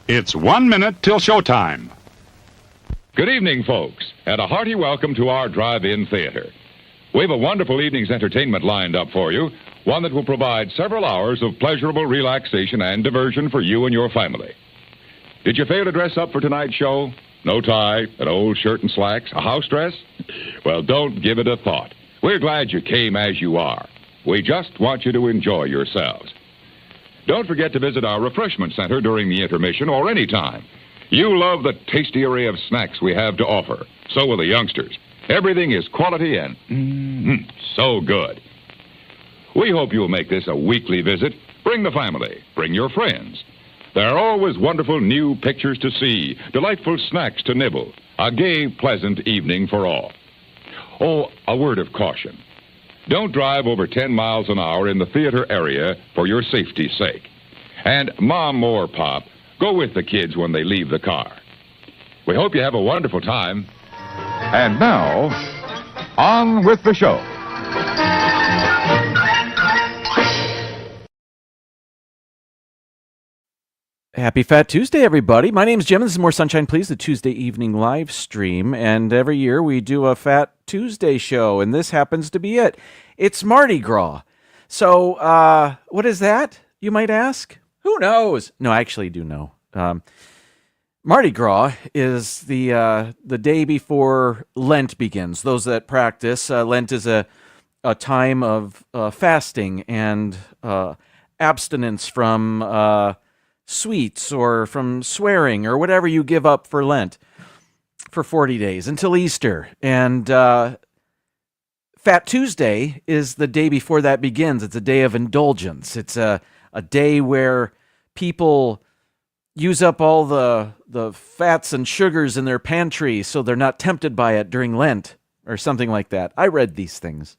It's 1 minute till showtime. Good evening, folks, and a hearty welcome to our drive-in theater. We have a wonderful evening's entertainment lined up for you, one that will provide several hours of pleasurable relaxation and diversion for you and your family. Did you fail to dress up for tonight's show? No tie, an old shirt and slacks, a house dress? Well, don't give it a thought. We're glad you came as you are. We just want you to enjoy yourselves. Don't forget to visit our refreshment center during the intermission or any time. You love the tasty array of snacks we have to offer. So will the youngsters. Everything is quality and so good. We hope you'll make this a weekly visit. Bring the family. Bring your friends. There are always wonderful new pictures to see, delightful snacks to nibble, a gay, pleasant evening for all. Oh, a word of caution. Don't drive over 10 miles an hour in the theater area for your safety's sake. And Mom or Pop, go with the kids when they leave the car. We hope you have a wonderful time. And now, on with the show. Happy Fat Tuesday, everybody. My name's Jim. This is More Sunshine Please, the Tuesday evening live stream. And every year we do a Fat Tuesday show, and this happens to be it. It's Mardi Gras. So, what is that, you might ask? Who knows? No, I actually do know. Mardi Gras is the day before Lent begins. Those that practice, Lent is a time of fasting and abstinence from sweets or from swearing or whatever you give up for Lent for 40 days until Easter. And Fat Tuesday is the day before that begins. It's a day of indulgence. It's a day where people use up all the fats and sugars in their pantry so they're not tempted by it during Lent or something like that. I read these things.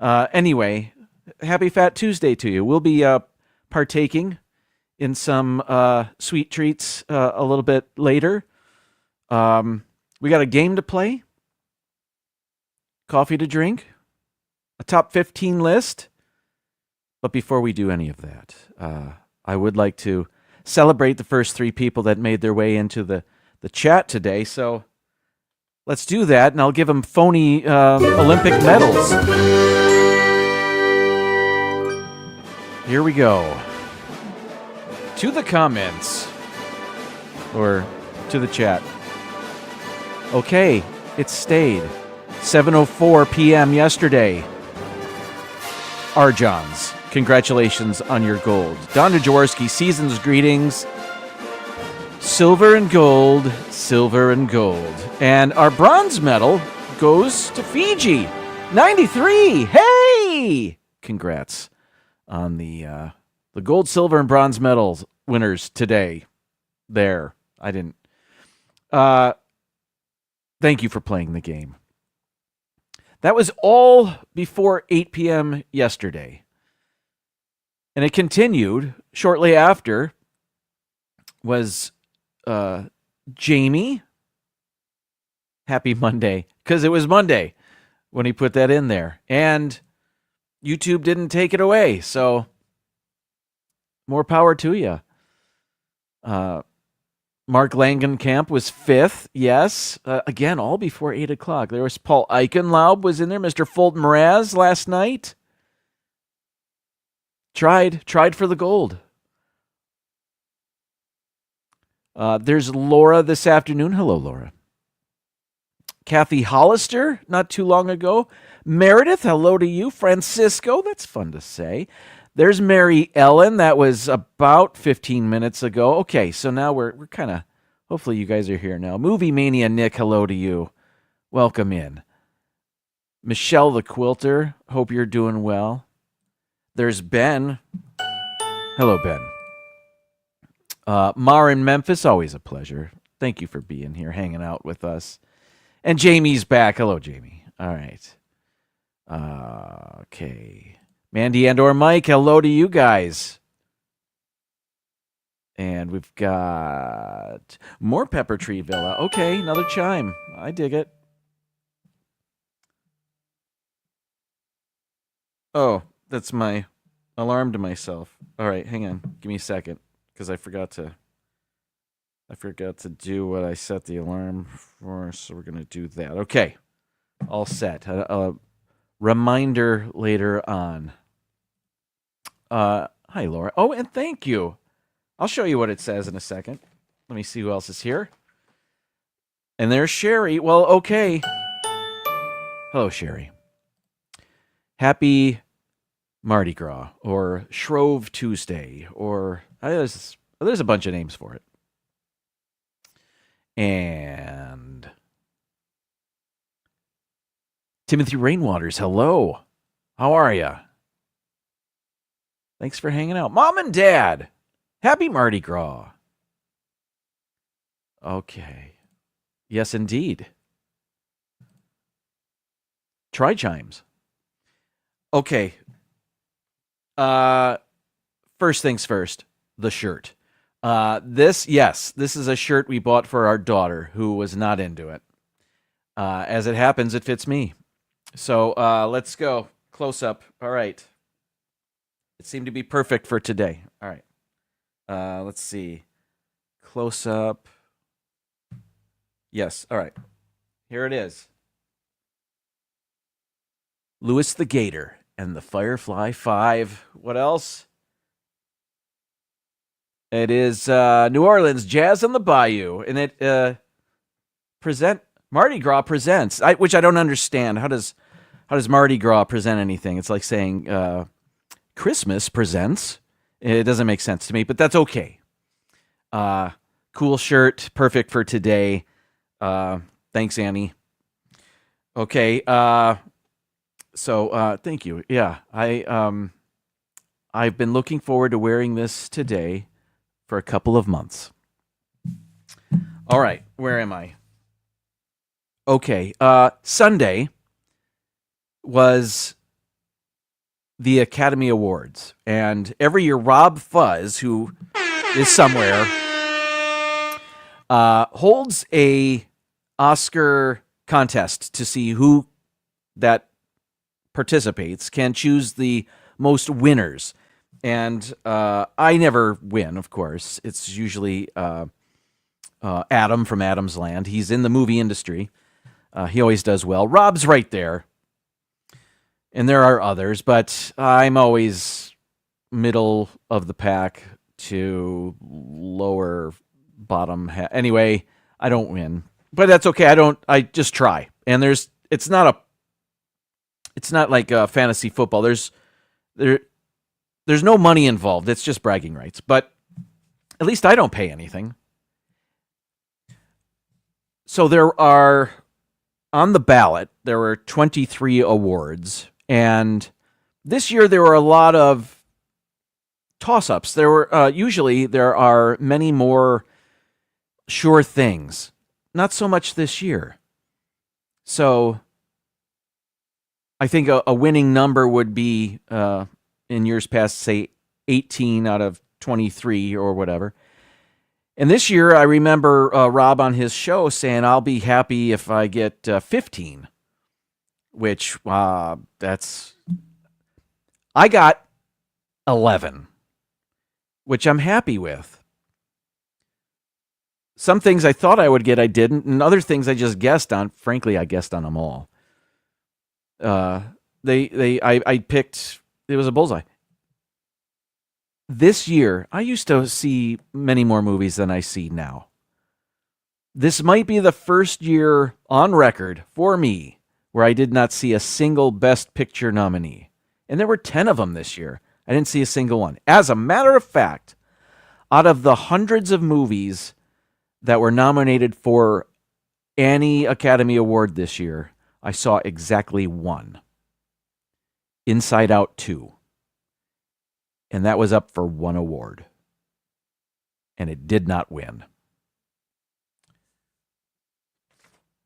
Anyway, happy Fat Tuesday to you. We'll be partaking in some sweet treats a little bit later. We got a game to play, coffee to drink, a top 15 list. But before we do any of that, I would like to celebrate the first three people that made their way into the chat today. So let's do that, and I'll give them phony Olympic medals. Here we go. To the comments, or to the chat. Okay, it stayed. 7:04 p.m. yesterday. Arjons, congratulations on your gold. Don Jaworski, season's greetings. Silver and gold, silver and gold. And our bronze medal goes to Fiji. 93, hey! Congrats on the gold, silver, and bronze medals winners today. There. I didn't. Thank you for playing the game. That was all before 8 p.m. yesterday. And it continued shortly after was Jamie. Happy Monday. Because it was Monday when he put that in there. And YouTube didn't take it away. So more power to you. Mark Langenkamp was 5th. Yes. Again, all before 8 o'clock. There was Paul Eichenlaub was in there. Mr. Fulton Mraz last night. Tried for the gold. There's Laura this afternoon. Hello, Laura. Kathy Hollister, not too long ago. Meredith, hello to you. Francisco, that's fun to say. There's Mary Ellen. That was about 15 minutes ago. Okay, so now we're kind of, hopefully you guys are here now. Movie Mania Nick, hello to you. Welcome in. Michelle the Quilter, hope you're doing well. There's Ben. Hello, Ben. Mar in Memphis, always a pleasure. Thank you for being here, hanging out with us. And Jamie's back. Hello, Jamie. All right. Okay. Mandy and or Mike, hello to you guys. And we've got more Pepper Tree Villa. Okay, another chime. I dig it. Oh, that's my alarm to myself. All right, hang on. Give me a second, because I forgot to I forgot to do what I set the alarm for, so we're going to do that. Okay. All set. A reminder later on. Hi, Laura. Oh, and thank you. I'll show you what it says in a second. Let me see who else is here. And there's Sherry. Well, okay. Hello, Sherry. Happy Mardi Gras or Shrove Tuesday or there's a bunch of names for it. And Timothy Rainwaters, hello. How are you? Thanks for hanging out. Mom and Dad, happy Mardi Gras. Okay. Yes, indeed. Try chimes. Okay. First things first, the shirt. This is a shirt we bought for our daughter who was not into it. As it happens, it fits me. So let's go. Close up. All right. It seemed to be perfect for today. All right. Let's see. Close up. Yes. All right. Here it is. Louis the Gator and the Firefly 5. What else? It is New Orleans Jazz on the Bayou, and it Mardi Gras presents, which I don't understand. How does Mardi Gras present anything? It's like saying Christmas presents. It doesn't make sense to me, but that's okay. Cool shirt, perfect for today. Thanks, Annie. Okay. So thank you. Yeah, I've been looking forward to wearing this today for a couple of months. All right, where am I? Okay, Sunday was the Academy Awards, and every year Rob Fuzz, who is somewhere, holds a Oscar contest to see who that participates can choose the most winners. And I never win, of course. It's usually Adam from Adam's Land. He's in the movie industry. He always does well. Rob's right there. And there are others, but I'm always middle of the pack to lower bottom. Anyway, I don't win. But that's okay. I just try. And it's not like fantasy football. There's no money involved. It's just bragging rights. But at least I don't pay anything. So on the ballot, there were 23 awards. And this year there were a lot of toss-ups. There are many more sure things. Not so much this year. So I think a winning number would be, in years past, say 18 out of 23 or whatever. And this year, I remember Rob on his show saying, I'll be happy if I get 15, which I got 11, which I'm happy with. Some things I thought I would get, I didn't, and other things I just guessed on. Frankly, I guessed on them all. I picked, it was a bullseye. This year, I used to see many more movies than I see now. This might be the first year on record for me where I did not see a single Best Picture nominee. And there were 10 of them this year. I didn't see a single one. As a matter of fact, out of the hundreds of movies that were nominated for any Academy Award this year, I saw exactly one. Inside Out 2. And that was up for one award. And it did not win.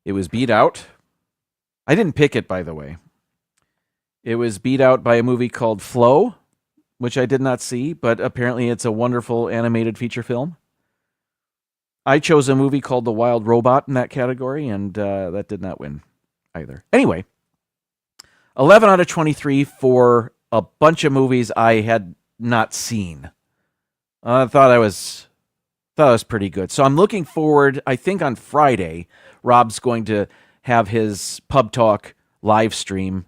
It was beat out. I didn't pick it, by the way. It was beat out by a movie called Flow, which I did not see, but apparently it's a wonderful animated feature film. I chose a movie called The Wild Robot in that category, and that did not win either. Anyway, 11 out of 23 for a bunch of movies I had not seen. I thought I was Thought it was pretty good. So I'm looking forward. I think on Friday, Rob's going to have his Pub Talk live stream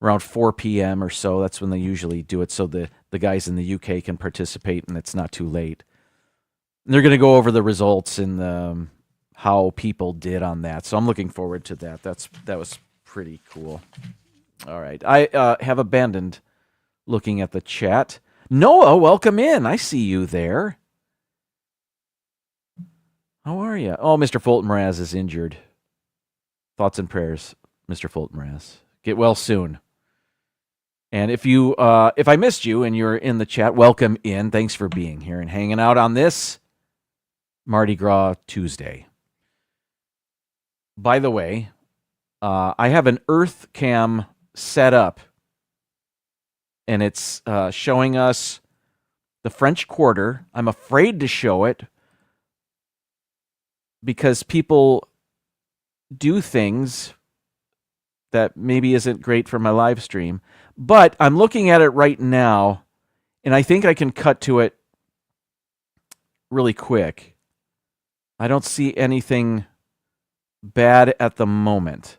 around 4 p.m. or so. That's when they usually do it, so the guys in the UK can participate and it's not too late. And they're going to go over the results and how people did on that. So I'm looking forward to that. That was pretty cool. All right. I have abandoned looking at the chat. Noah, welcome in. I see you there. How are you? Oh, Mr. Fulton Mraz is injured. Thoughts and prayers, Mr. Fulton Mraz. Get well soon. And if I missed you and you're in the chat, welcome in. Thanks for being here and hanging out on this Mardi Gras Tuesday. By the way, I have an Earth Cam set up, and it's showing us the French Quarter. I'm afraid to show it because people do things that maybe isn't great for my live stream. But I'm looking at it right now, and I think I can cut to it really quick. I don't see anything bad at the moment.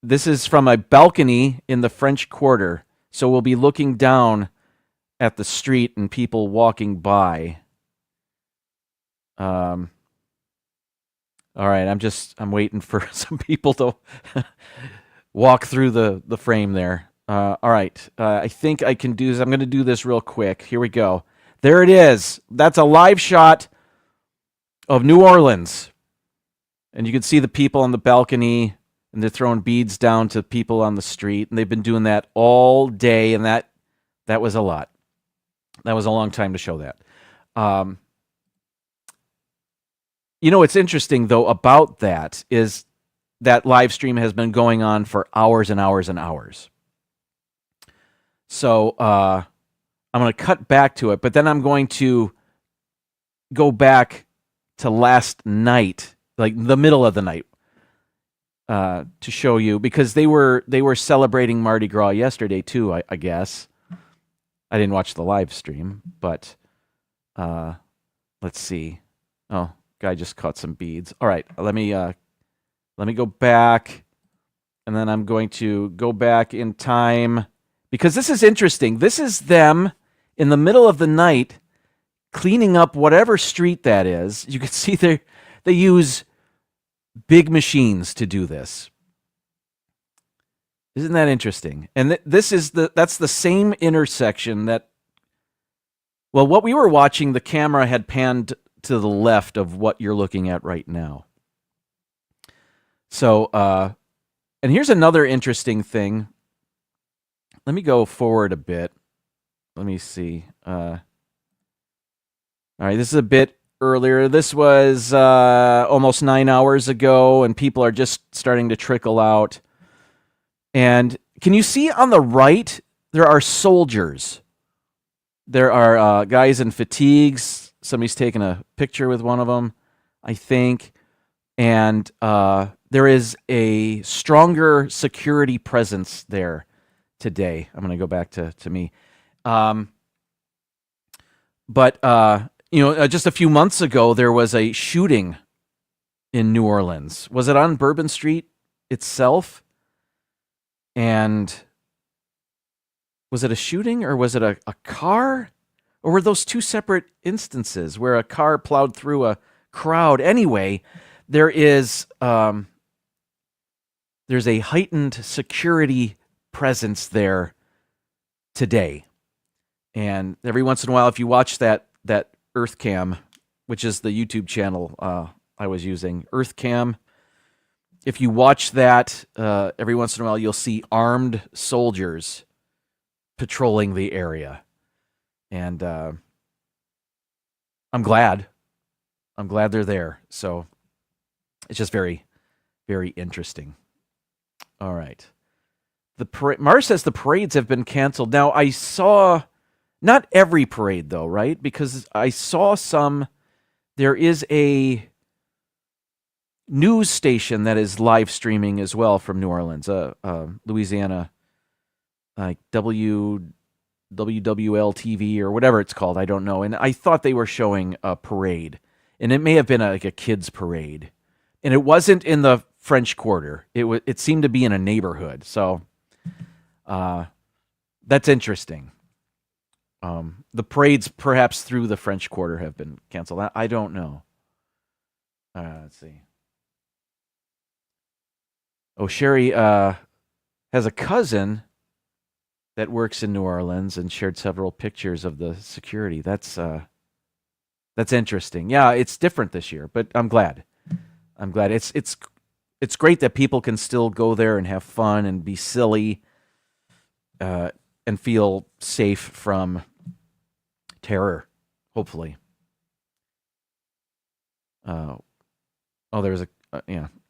This is from a balcony in the French Quarter, so we'll be looking down at the street and people walking by. All right, I'm waiting for some people to walk through the frame there. All right, I think I can do this. I'm going to do this real quick. Here we go. There it is. That's a live shot of New Orleans. And you can see the people on the balcony, and they're throwing beads down to people on the street. And they've been doing that all day, and that was a lot. That was a long time to show that. What's interesting, though, about that is that live stream has been going on for hours and hours and hours. So I'm going to cut back to it, but then I'm going to go back to last night, like the middle of the night, to show you, because they were celebrating Mardi Gras yesterday too, I guess. I didn't watch the live stream, but let's see. Oh, guy just caught some beads. All right, let me go back, and then I'm going to go back in time, because this is interesting. This is them in the middle of the night cleaning up whatever street that is. You can see they use big machines to do this. Isn't that interesting? And that's the same intersection that, well, what we were watching, the camera had panned to the left of what you're looking at right now. So, and here's another interesting thing. Let me go forward a bit. Let me see. All right, this is a bit earlier. This was almost 9 hours ago, and people are just starting to trickle out. And can you see on the right, there are soldiers. There are guys in fatigues. Somebody's taking a picture with one of them, I think. And there is a stronger security presence there today. I'm going to go back to me. But just a few months ago, there was a shooting in New Orleans. Was it on Bourbon Street itself? And was it a shooting, or was it a car? Or were those two separate instances where a car plowed through a crowd? Anyway, there's a heightened security presence there today. And every once in a while, if you watch that Earth Cam, which is the YouTube channel I was using, Earth Cam, if you watch that, every once in a while, you'll see armed soldiers patrolling the area. And I'm glad they're there. So it's just very, very interesting. All right. Mars says the parades have been canceled. Now, I saw, not every parade though, right? Because I saw some, there is a news station that is live streaming as well from New Orleans, Louisiana, like WDBR WWL-TV or whatever it's called. I don't know. And I thought they were showing a parade. And it may have been like a kids' parade. And it wasn't in the French Quarter. It seemed to be in a neighborhood. So that's interesting. The parades perhaps through the French Quarter have been canceled. I don't know. Let's see. Oh, Sherry has a cousin that works in New Orleans and shared several pictures of the security. That's interesting. Yeah, it's different this year, but I'm glad. It's great that people can still go there and have fun and be silly and feel safe from terror, hopefully. There's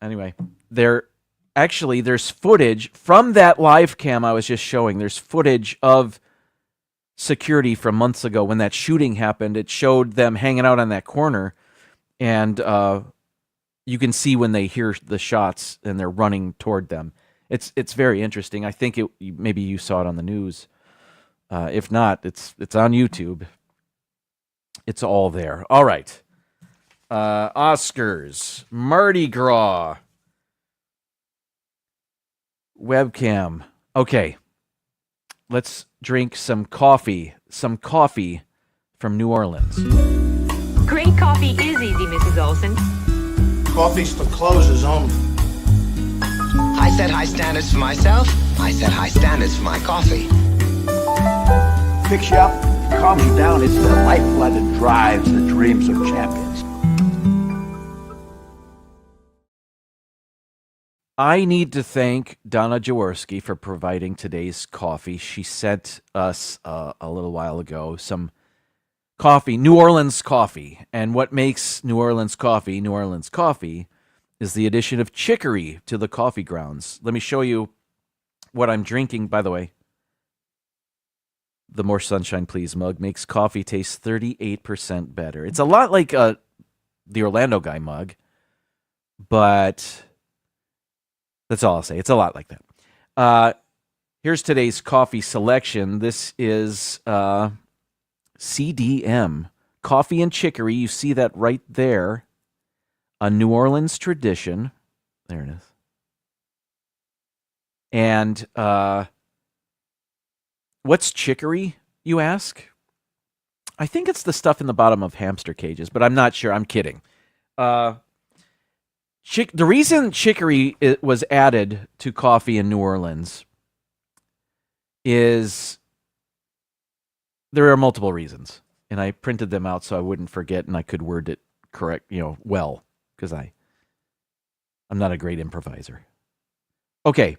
anyway, there's footage from that live cam I was just showing. There's footage of security from months ago when that shooting happened. It showed them hanging out on that corner, and you can see when they hear the shots and they're running toward them. It's very interesting. I think maybe you saw it on the news. If not, it's on YouTube. It's all there. All right. Oscars, Mardi Gras, webcam. Okay. Let's drink some coffee from New Orleans. Great coffee is easy, Mrs. Olson. Coffee's for closers only. I set high standards for myself. I set high standards for my coffee. Picks you up, calms you down. It's the lifeblood that drives the dreams of champions. I need to thank Donna Jaworski for providing today's coffee. She sent us a little while ago some coffee, New Orleans coffee. And what makes New Orleans coffee is the addition of chicory to the coffee grounds. Let me show you what I'm drinking, by the way. The More Sunshine Please mug makes coffee taste 38% better. It's a lot like the Orlando Guy mug, but that's all I'll say. It's a lot like that. Here's today's coffee selection. This is CDM, coffee and chicory. You see that right there. A New Orleans tradition. There it is. And what's chicory, you ask? I think it's the stuff in the bottom of hamster cages, but I'm not sure. I'm kidding. The reason chicory was added to coffee in New Orleans is there are multiple reasons, and I printed them out so I wouldn't forget and I could word it correct, well, because I'm not a great improviser. Okay.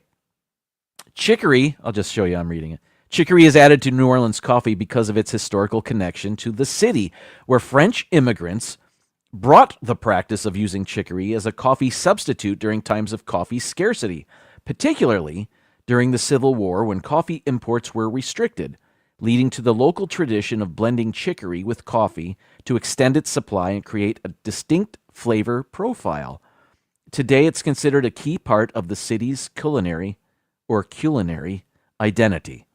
Chicory, I'll just show you, I'm reading it. Chicory is added to New Orleans coffee because of its historical connection to the city, where French immigrants brought the practice of using chicory as a coffee substitute during times of coffee scarcity, particularly during the Civil War when coffee imports were restricted, leading to the local tradition of blending chicory with coffee to extend its supply and create a distinct flavor profile. Today, it's considered a key part of the city's culinary identity.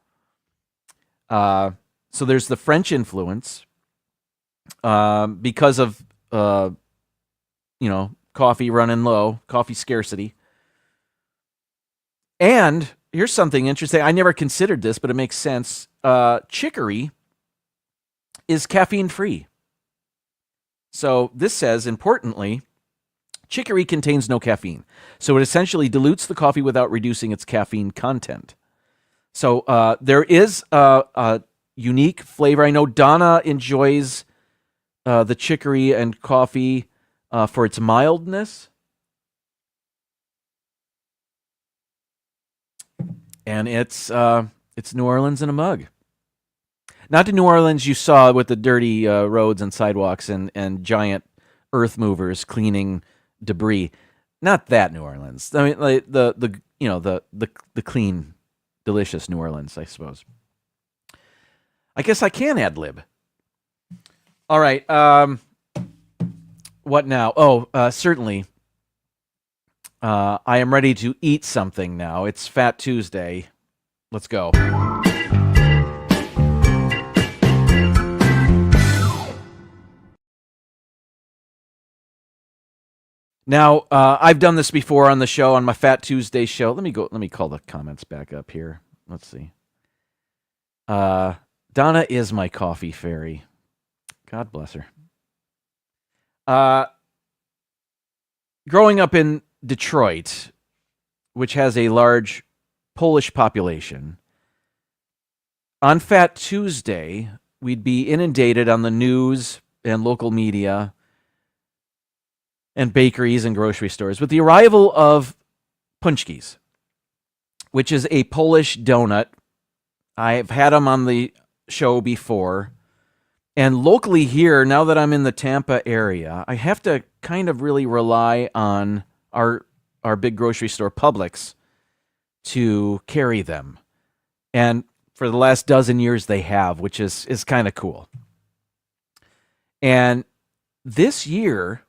So there's the French influence because of coffee running low, coffee scarcity. And here's something interesting. I never considered this, but it makes sense. Chicory is caffeine free. So this says, importantly, chicory contains no caffeine. So it essentially dilutes the coffee without reducing its caffeine content. So there is a unique flavor. I know Donna enjoys the chicory and coffee for its mildness. And it's New Orleans in a mug. Not the New Orleans you saw with the dirty roads and sidewalks and giant earth movers cleaning debris. Not that New Orleans. I mean, like the clean, delicious New Orleans, I suppose. I guess I can ad lib. All right. What now? Oh, certainly. I am ready to eat something now. It's Fat Tuesday. Let's go. Now, I've done this before on the show, on my Fat Tuesday show. Let me call the comments back up here. Let's see. Donna is my coffee fairy. God bless her. Growing up in Detroit, which has a large Polish population, on Fat Tuesday, we'd be inundated on the news and local media and bakeries and grocery stores with the arrival of punchkis, which is a Polish donut. I've had them on the show before. And locally here, now that I'm in the Tampa area, I have to kind of really rely on our big grocery store, Publix, to carry them. And for the last dozen years they have, which is kind of cool. And this year,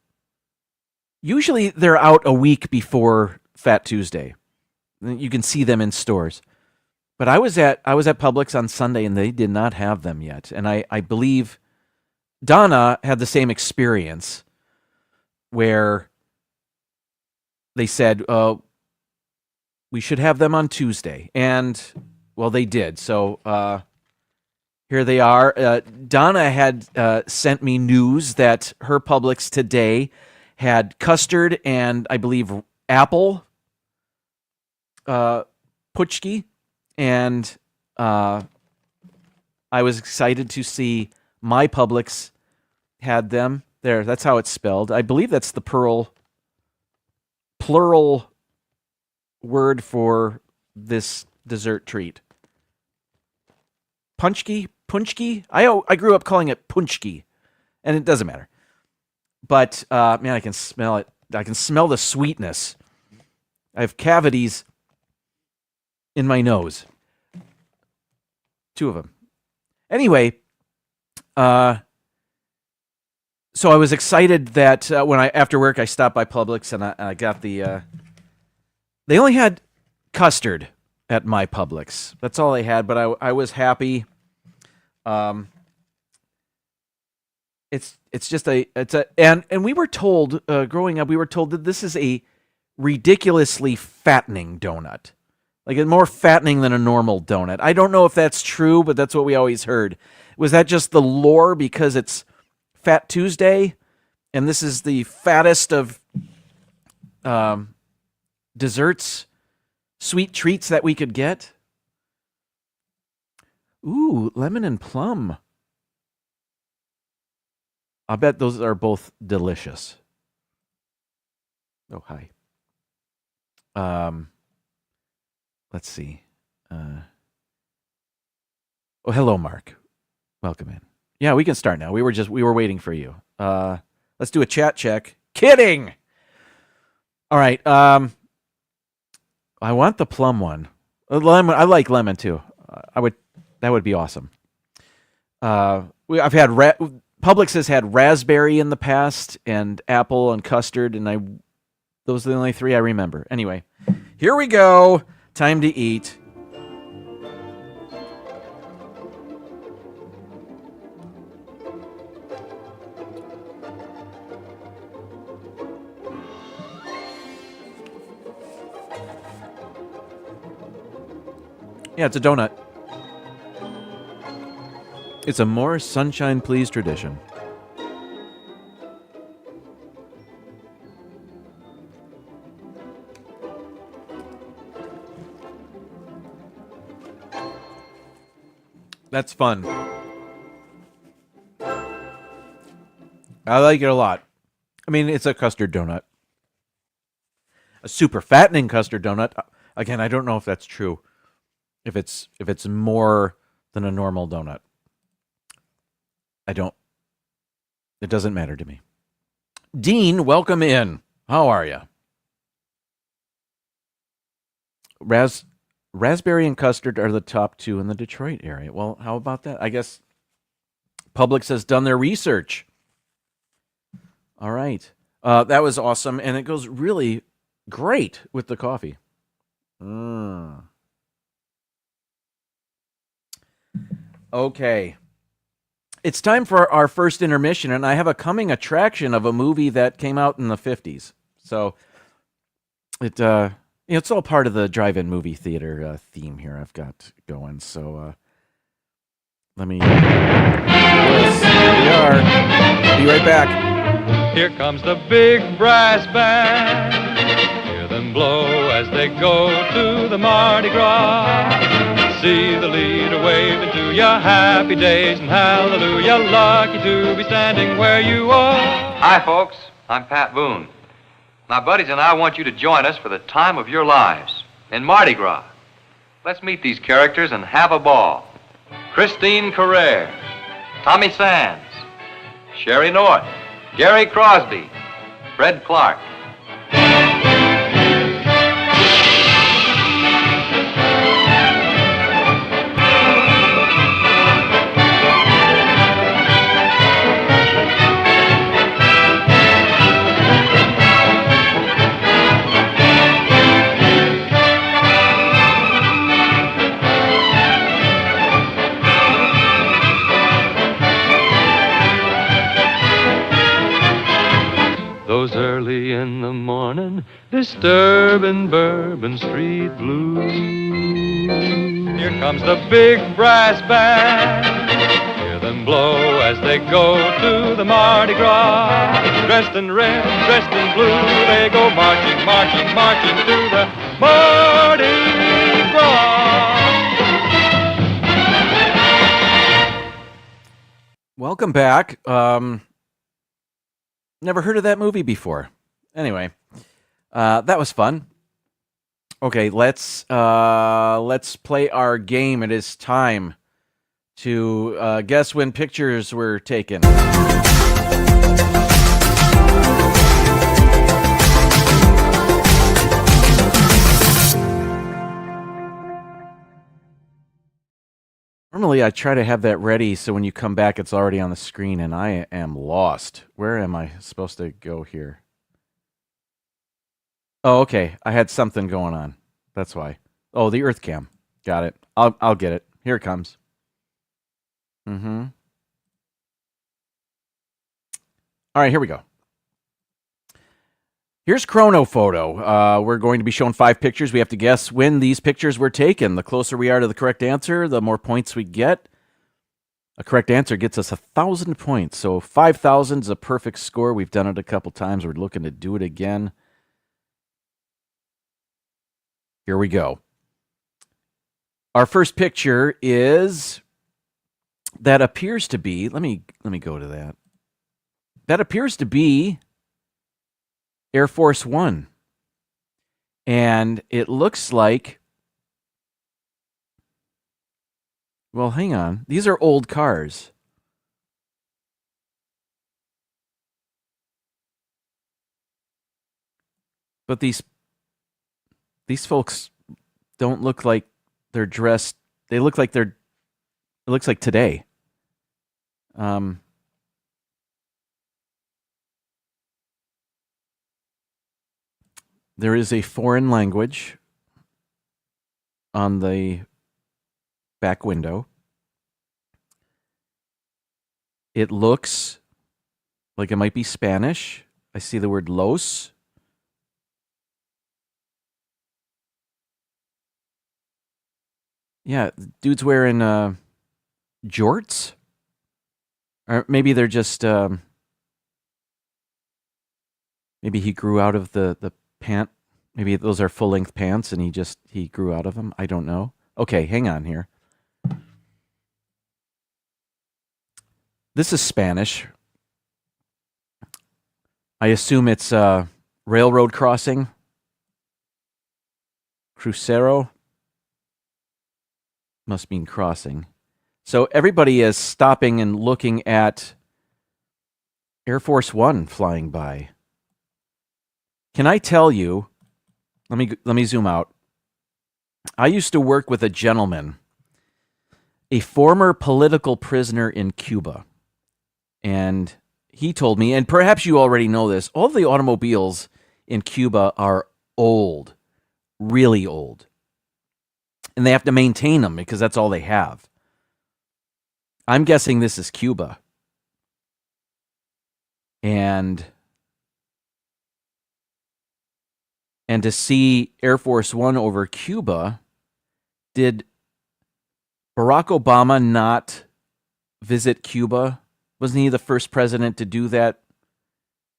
usually they're out a week before Fat Tuesday. You can see them in stores. But I was at Publix on Sunday and they did not have them yet. And I believe Donna had the same experience where they said, we should have them on Tuesday. And, well, they did. So here they are. Donna had sent me news that her Publix today had custard and, I believe, apple puchki. And I was excited to see my Publix had them. There, that's how it's spelled. I believe that's the plural word for this dessert treat. Punchki? I grew up calling it punchki, and it doesn't matter. But, man, I can smell it. I can smell the sweetness. I have cavities in my nose. 2 of them. Anyway, so I was excited that when after work I stopped by Publix and I got the. They only had custard at my Publix. That's all they had, but I was happy. It's just and we were told growing up, we were told that this is a ridiculously fattening donut. Like, it's more fattening than a normal donut. I don't know if that's true, but that's what we always heard. Was that just the lore because it's Fat Tuesday, and this is the fattest of desserts, sweet treats that we could get? Ooh, lemon and plum. I bet those are both delicious. Oh, hi. Let's see. Oh, hello, Mark. Welcome in. Yeah, we can start now. We were waiting for you. Let's do a chat check. Kidding. All right. I want the plum one. Lemon. I like lemon too. That would be awesome. I've had Publix has had raspberry in the past and apple and custard, and those are the only 3 I remember. Anyway, here we go. Time to eat. Yeah, it's a donut. It's a more sunshine, please tradition. That's fun. I like it a lot. I mean, it's a custard donut. A super fattening custard donut. Again, I don't know if that's true. If it's more than a normal donut. It doesn't matter to me. Dean, welcome in. How are you? Raspberry and custard are the top 2 in the Detroit area. Well, how about that? I guess Publix has done their research. All right. That was awesome, and it goes really great with the coffee. Okay. It's time for our first intermission, and I have a coming attraction of a movie that came out in the 50s. So it it's all part of the drive-in movie theater theme here I've got going. So let me. Yes, here we are. Be right back. Here comes the big brass band. Hear them blow as they go to the Mardi Gras. See the leader waving to you, happy days and hallelujah. Lucky to be standing where you are. Hi, folks. I'm Pat Boone. My buddies and I want you to join us for the time of your lives in Mardi Gras. Let's meet these characters and have a ball. Christine Carrere, Tommy Sands, Sherry North, Gary Crosby, Fred Clark. Those early in the morning, disturbing Bourbon Street blues. Here comes the big brass band. Hear them blow as they go to the Mardi Gras. Dressed in red, dressed in blue, they go marching, marching, marching to the Mardi Gras. Welcome back. Never heard of that movie before. Anyway, that was fun. Okay, let's play our game. It is time to guess when pictures were taken. Normally, I try to have that ready so when you come back, it's already on the screen, and I am lost. Where am I supposed to go here? Oh, okay. I had something going on. That's why. Oh, the Earth Cam. Got it. I'll get it. Here it comes. Mm-hmm. All right, here we go. Here's Chrono Photo. We're going to be shown 5 pictures. We have to guess when these pictures were taken. The closer we are to the correct answer, the more points we get. A correct answer gets us 1,000 points. So 5,000 is a perfect score. We've done it a couple times. We're looking to do it again. Here we go. Our first picture is that appears to be. Let me go to that. That appears to be Air Force One. And it looks like, well, hang on. These are old cars. But these folks don't look like they're dressed. They look like it looks like today. There is a foreign language on the back window. It looks like it might be Spanish. I see the word Los. Yeah, dude's wearing jorts. Or maybe they're just maybe he grew out of the pant. Maybe those are full-length pants and he grew out of them. I don't know. Okay, hang on here. This is Spanish. I assume it's railroad crossing. Crucero. Must mean crossing. So everybody is stopping and looking at Air Force One flying by. Can I tell you, let me zoom out. I used to work with a gentleman, a former political prisoner in Cuba. And he told me, and perhaps you already know this, all the automobiles in Cuba are old, really old. And they have to maintain them because that's all they have. I'm guessing this is Cuba. And and to see Air Force One over Cuba. Did Barack Obama not visit Cuba? Wasn't he the first president to do that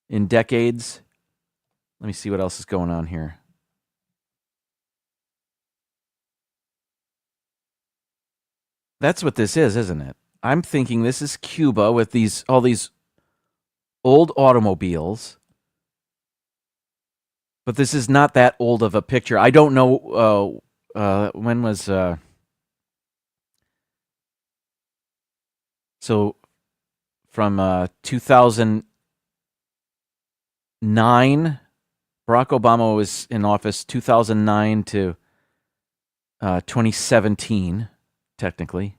in decades? Let me see what else is going on here. That's what this is, isn't it? I'm thinking this is Cuba with all these old automobiles. But this is not that old of a picture. I don't know when was so from 2009. Barack Obama was in office 2009 to 2017, technically.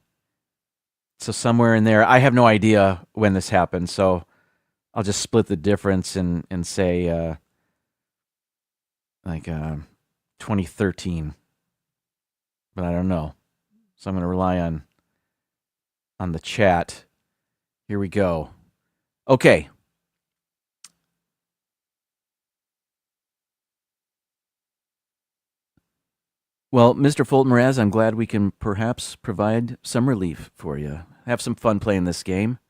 So somewhere in there, I have no idea when this happened. So I'll just split the difference and say 2013. But I don't know. So I'm going to rely on the chat. Here we go. Okay. Well, Mr. Fulton Raz, I'm glad we can perhaps provide some relief for you. Have some fun playing this game.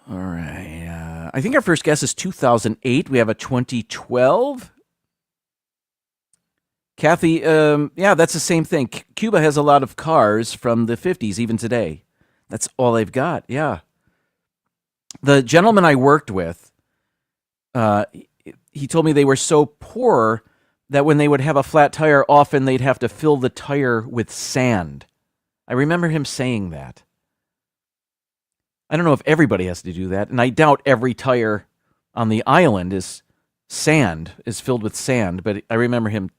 All right. I think our first guess is 2008. We have a 2012. Kathy, yeah, that's the same thing. Cuba has a lot of cars from the 50s, even today. That's all they've got, yeah. The gentleman I worked with, he told me they were so poor that when they would have a flat tire, often they'd have to fill the tire with sand. I remember him saying that. I don't know if everybody has to do that, and I doubt every tire on the island is filled with sand, but I remember him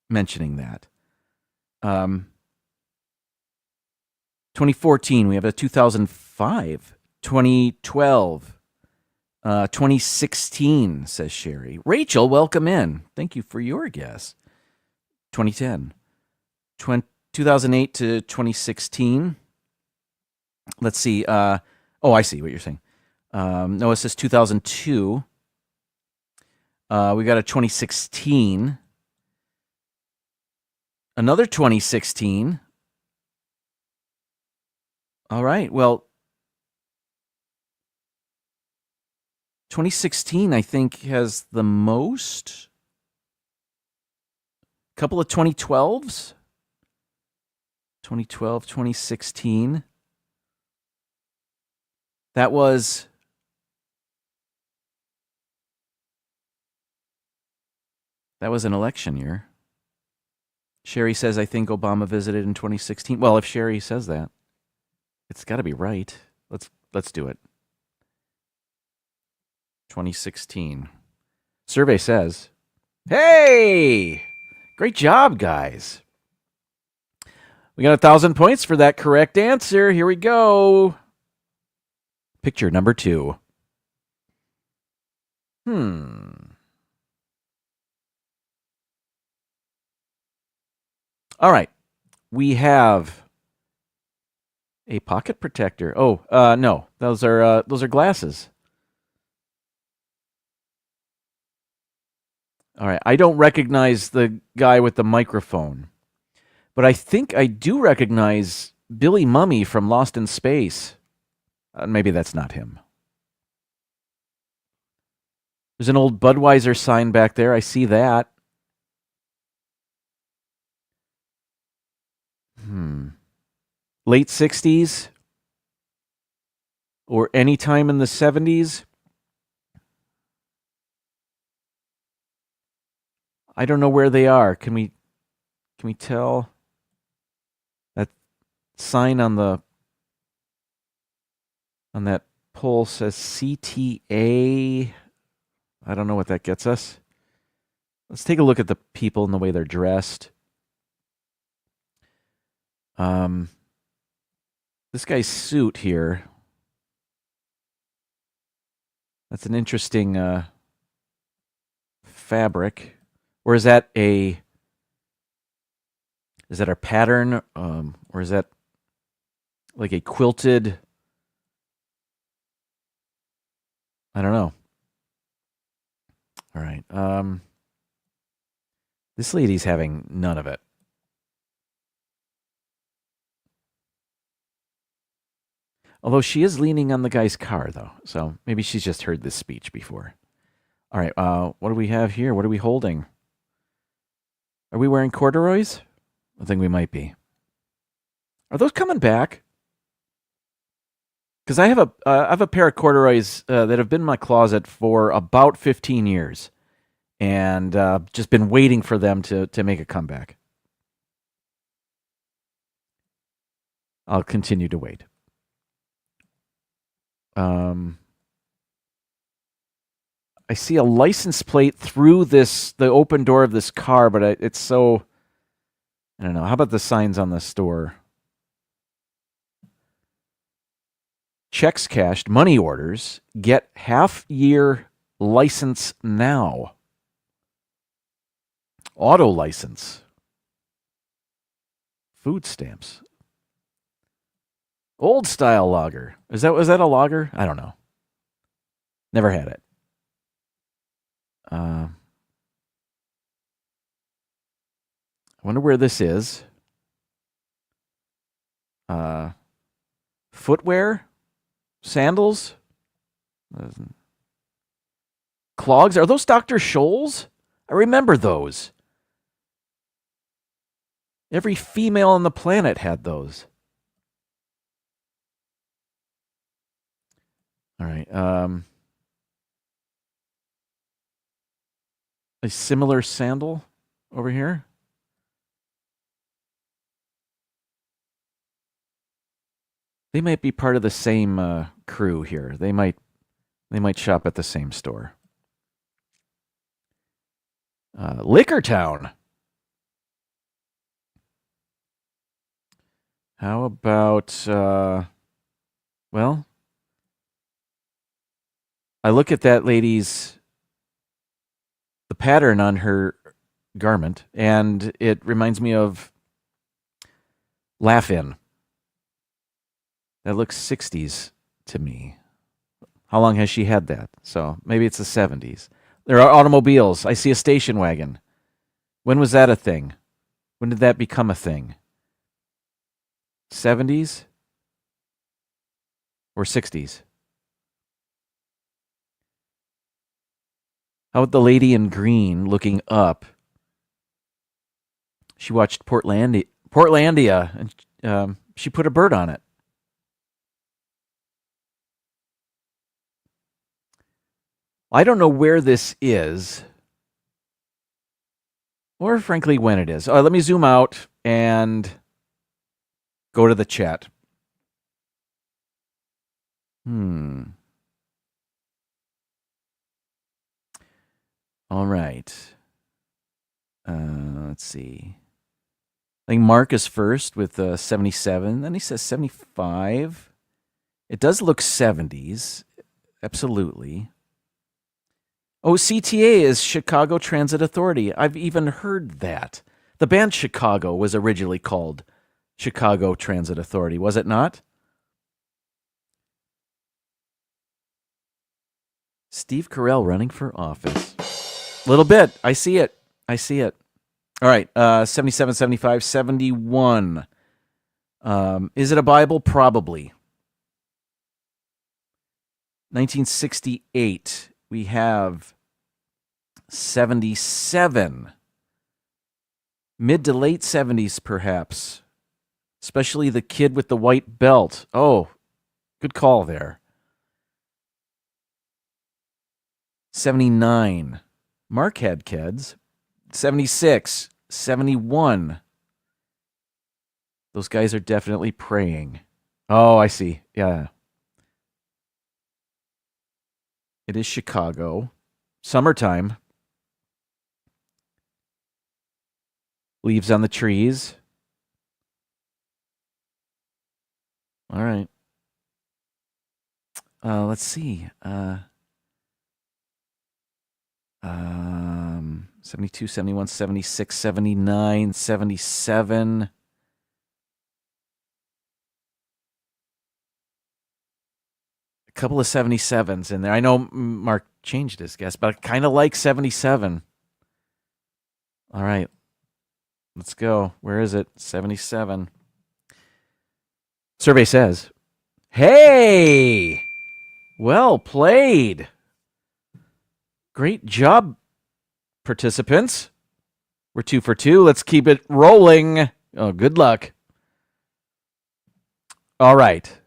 mentioning that. 2014, we have a 2005, 2012, 2016, says Sherry. Rachel, welcome in. Thank you for your guess. 2010, 2008 to 2016. Let's see. I see what you're saying. No, it says 2002. We got a 2016. Another 2016. All right. Well, 2016, I think, has the most. Couple of 2012s. 2012, 2016. That was an election year. Sherry says, I think Obama visited in 2016. Well, if Sherry says that, it's got to be right. Let's do it. 2016. Survey says, hey, great job, guys. We got 1,000 points for that correct answer. Here we go. Picture number 2. All right. We have a pocket protector. Oh, no. Those are glasses. All right. I don't recognize the guy with the microphone, but I think I do recognize Billy Mummy from Lost in Space. Maybe that's not him. There's an old Budweiser sign back there. I see that. Late 60s or any time in the 70s. I don't know where they are. Can we tell? That sign on that pole says CTA. I don't know what that gets us. Let's take a look at the people and the way they're dressed. This guy's suit here. That's an interesting fabric. Or is that a pattern? Or is that like a quilted? I don't know. All right. This lady's having none of it. Although she is leaning on the guy's car, though. So maybe she's just heard this speech before. All right. What do we have here? What are we holding? Are we wearing corduroys? I think we might be. Are those coming back? Because I have a pair of corduroys that have been in my closet for about 15 years, and just been waiting for them to make a comeback. I'll continue to wait. I see a license plate through the open door of this car, but it's so, I don't know. How about the signs on the store? Checks cashed, money orders, get half-year license now. Auto license. Food stamps. Old style lager. Was that a lager? I don't know. Never had it. I wonder where this is. Footwear? Sandals? Clogs? Are those Dr. Scholl's? I remember those. Every female on the planet had those. All right. A similar sandal over here. They might be part of the same crew here. They might shop at the same store. Liquor Town. How about well, I look at that lady's the pattern on her garment, and it reminds me of Laugh-In. That looks 60s to me. How long has she had that? So maybe it's the 70s. There are automobiles. I see a station wagon. When was that a thing? When did that become a thing? 70s? Or 60s? How about the lady in green looking up? She watched Portlandia, and she put a bird on it. I don't know where this is, or frankly when it is. Let me zoom out and go to the chat. All right. Let's see. I think Mark is first with 77. Then he says 75. It does look 70s. Absolutely. Oh, CTA is Chicago Transit Authority. I've even heard that. The band Chicago was originally called Chicago Transit Authority, was it not? Steve Carell running for office. A little bit. I see it. All right. 77, 75, 71. Is it a Bible? Probably. 1968. We have 77. Mid to late 70s, perhaps. Especially the kid with the white belt. Oh, good call there. 79. Mark had kids. 76. 71. Those guys are definitely praying. Oh, I see. Yeah. It is Chicago. Summertime. Leaves on the trees. All right. Let's see. 72, 71, 76, 79, 77. couple of 77s in there. I know Mark changed his guess, but I kind of like 77. All right. Let's go. Where is it? 77. Survey says, hey, well played. Great job, participants. We're 2 for 2. Let's keep it rolling. Oh, good luck. All right.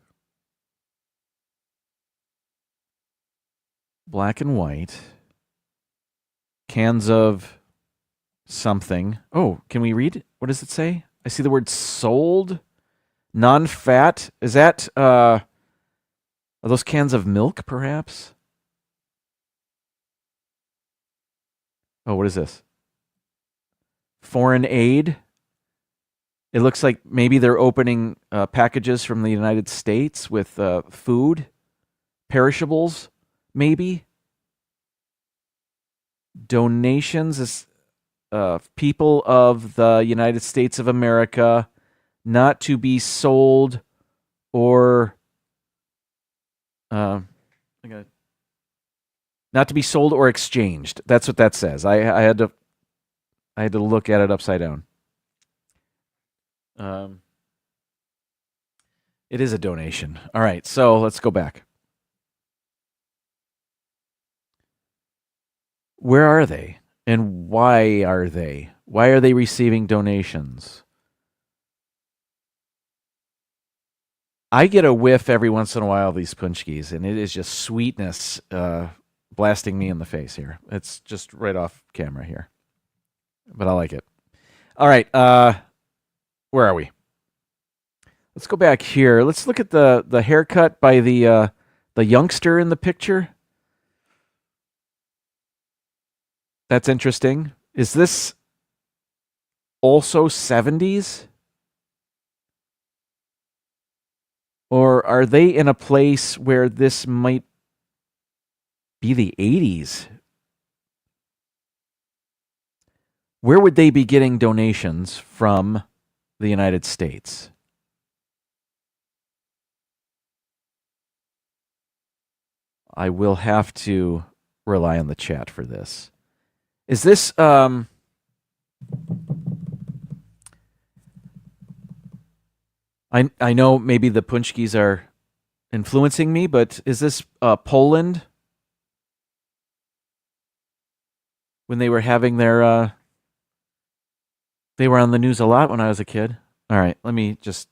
Black and white. Cans of something. Oh, can we read? What does it say? I see the word sold. Non-fat. Is that, are those cans of milk, perhaps? Oh, what is this? Foreign aid. It looks like maybe they're opening packages from the United States with food, perishables, maybe. Donations is people of the United States of America, not to be sold or not to be sold or exchanged. That's what that says. I had to look at it upside down. It is a donation. All right, so let's go back. Where are they? And why are they? Why are they receiving donations? I get a whiff every once in a while of these punchkis, and it is just sweetness blasting me in the face here. It's just right off camera here. But I like it. All right, where are we? Let's go back here. Let's look at the haircut by the youngster in the picture. That's interesting. Is this also 70s? Or are they in a place where this might be the 80s? Where would they be getting donations from the United States? I will have to rely on the chat for this. Is this I know maybe the punchkis are influencing me, but is this Poland? When they were having their they were on the news a lot when I was a kid. All right, let me just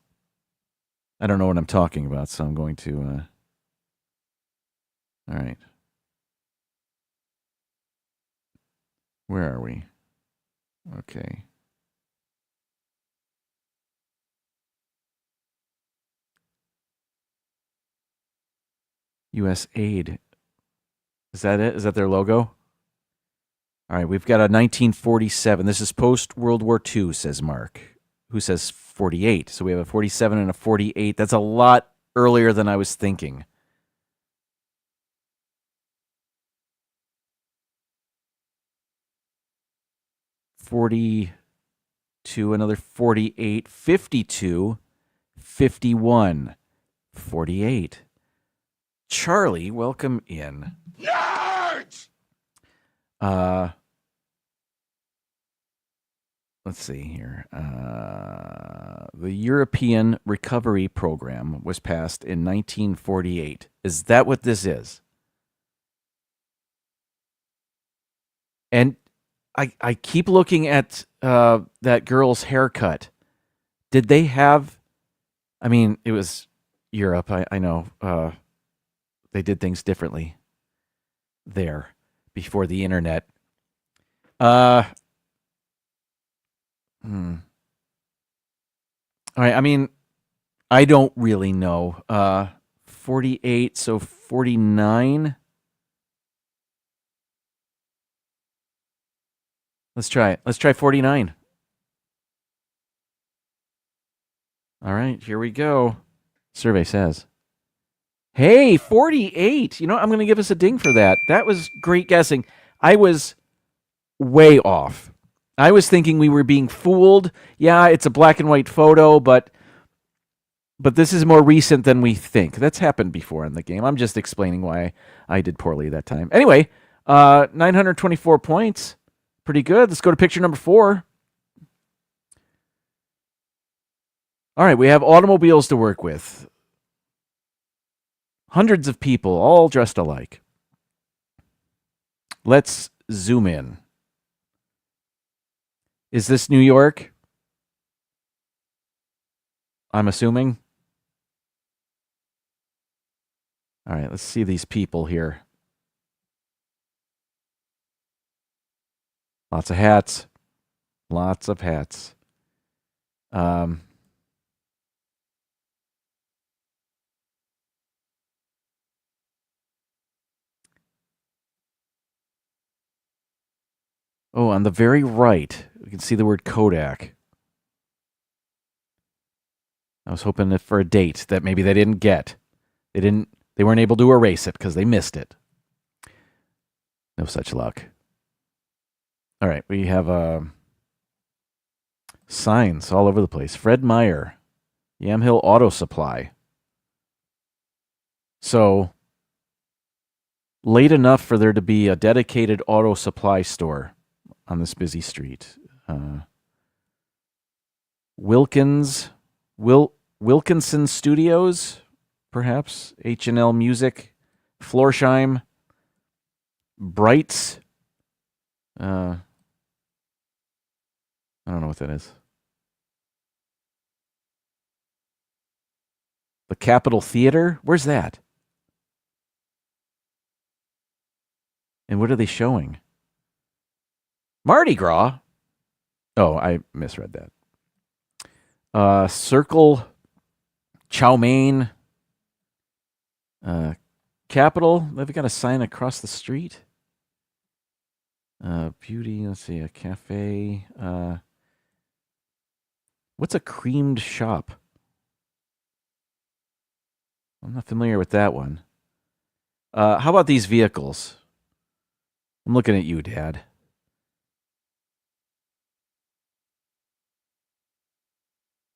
I don't know what I'm talking about, so I'm going to all right. Where are we? Okay. U.S. aid. Is that it? Is that their logo? All right, we've got a 1947. This is post-World War II, says Mark, who says 48. So we have a 47 and a 48. That's a lot earlier than I was thinking. $42, another 48, 52, 51, 48. Charlie, welcome in. Nerds! Let's see here. The European Recovery Program was passed in 1948. Is that what this is? And I keep looking at that girl's haircut. Did they have... I mean, it was Europe. I know they did things differently there before the internet. All right, I mean, I don't really know. 48, so 49... Let's try it. Let's try 49. All right, here we go. Survey says. Hey, 48. You know, I'm going to give us a ding for that. That was great guessing. I was way off. I was thinking we were being fooled. Yeah, it's a black and white photo, but But this is more recent than we think. That's happened before in the game. I'm just explaining why I did poorly that time. Anyway, 924 points. Pretty good. Let's go to picture number 4. All right, we have automobiles to work with. Hundreds of people, all dressed alike. Let's zoom in. Is this New York? I'm assuming. All right, let's see these people here. Lots of hats. Lots of hats. Oh, on the very right, we can see the word Kodak. I was hoping for a date that maybe they didn't get. They weren't able to erase it because they missed it. No such luck. All right, we have signs all over the place. Fred Meyer, Yamhill Auto Supply. So, late enough for there to be a dedicated auto supply store on this busy street. Wilkinson Studios, perhaps. H&L Music, Florsheim, Brights. I don't know what that is. The Capitol Theater? Where's that? And what are they showing? Mardi Gras? Oh, I misread that. Circle, Chow Mein, Capitol. They've got a sign across the street. Beauty, let's see, a cafe. What's a creamed shop? I'm not familiar with that one. How about these vehicles? I'm looking at you, Dad.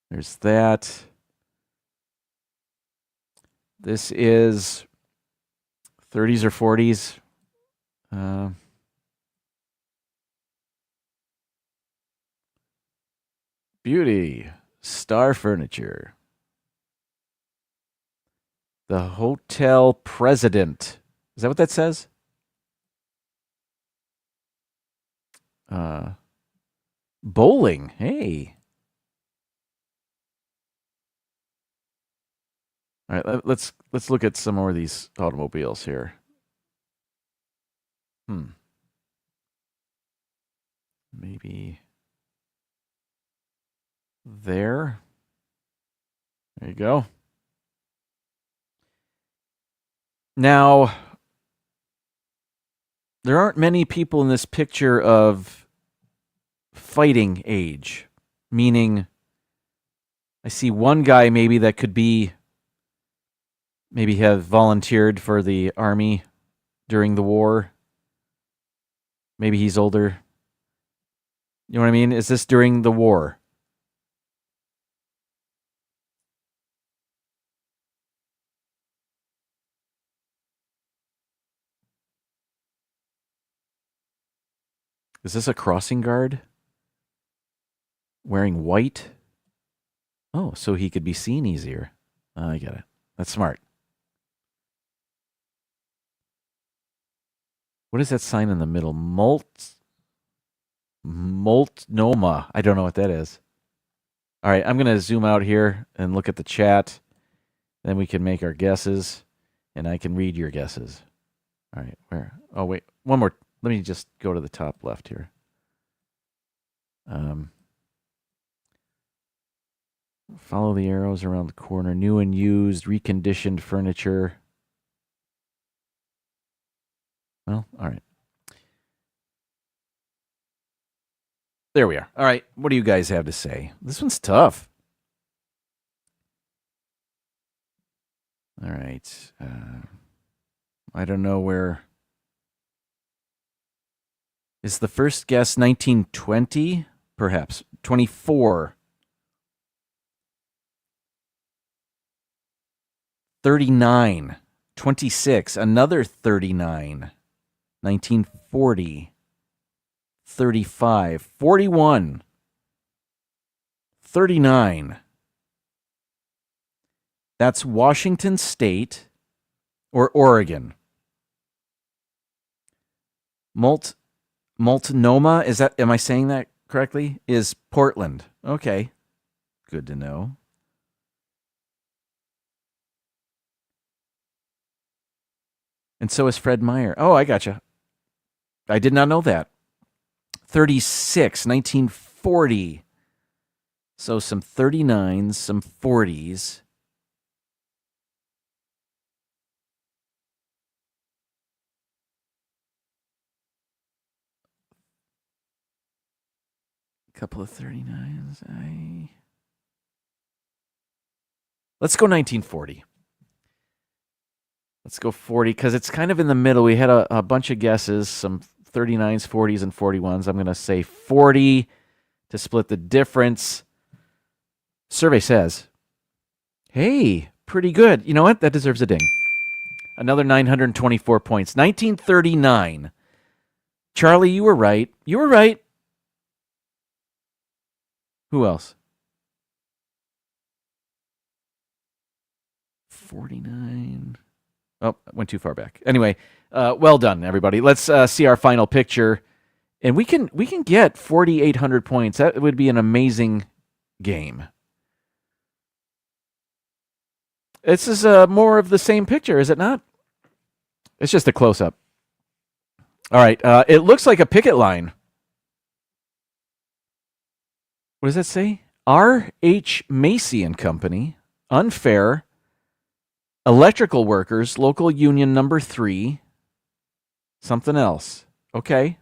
There's that. This is 30s or 40s. Beauty. Star Furniture. The Hotel President. Is that what that says? Bowling. Hey. All right, let's look at some more of these automobiles here. Maybe there. There you go. Now, there aren't many people in this picture of fighting age, meaning I see one guy maybe that could be maybe have volunteered for the army during the war. Maybe he's older. You know what I mean? Is this during the war? Is this a crossing guard? Wearing white? Oh, so he could be seen easier. I get it. That's smart. What is that sign in the middle? Multnomah. I don't know what that is. All right, I'm going to zoom out here and look at the chat. Then we can make our guesses, and I can read your guesses. All right, where? Oh, wait, one more. Let me just go to the top left here. Follow the arrows around the corner. New and used, reconditioned furniture. Well, all right. There we are. All right, what do you guys have to say? This one's tough. All right. I don't know where. Is the first guess 1920? Perhaps. 24. 39. 26. Another 39. 1940. 35. 41. 39. That's Washington State or Oregon. Multnomah, am I saying that correctly? Is Portland. Okay. Good to know. And so is Fred Meyer. Oh, I gotcha. I did not know that. 36, 1940. So some 39s, some 40s. A couple of 39s. Let's go 1940. Let's go 40 because it's kind of in the middle. We had a bunch of guesses, some 39s, 40s, and 41s. I'm going to say 40 to split the difference. Survey says, hey, pretty good. You know what? That deserves a ding. Another 924 points. 1939. Charlie, you were right. You were right. Who else? 49. Oh, went too far back. Anyway, well done, everybody. Let's see our final picture. And we can get 4,800 points. That would be an amazing game. This is more of the same picture, is it not? It's just a close-up. All right. It looks like a picket line. What does that say? R.H. Macy and Company, unfair, electrical workers, local union number 3, something else. Okay.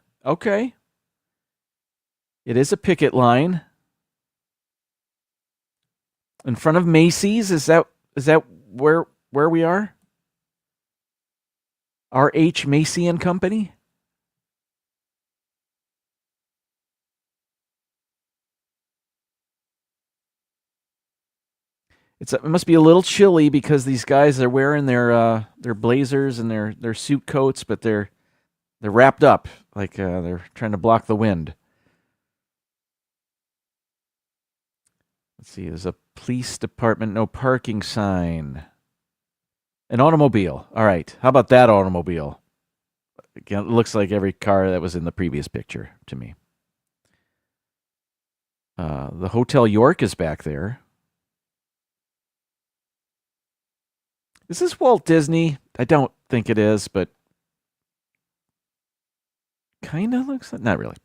It is a picket line. In front of Macy's, is that where we are? R.H. Macy and Company? It must be a little chilly because these guys are wearing their blazers and their suit coats, but they're wrapped up like they're trying to block the wind. Let's see. There's a police department no parking sign. An automobile. All right. How about that automobile? Again, it looks like every car that was in the previous picture to me. The Hotel York is back there. Is this Walt Disney? I don't think it is, but kind of looks like... Not really.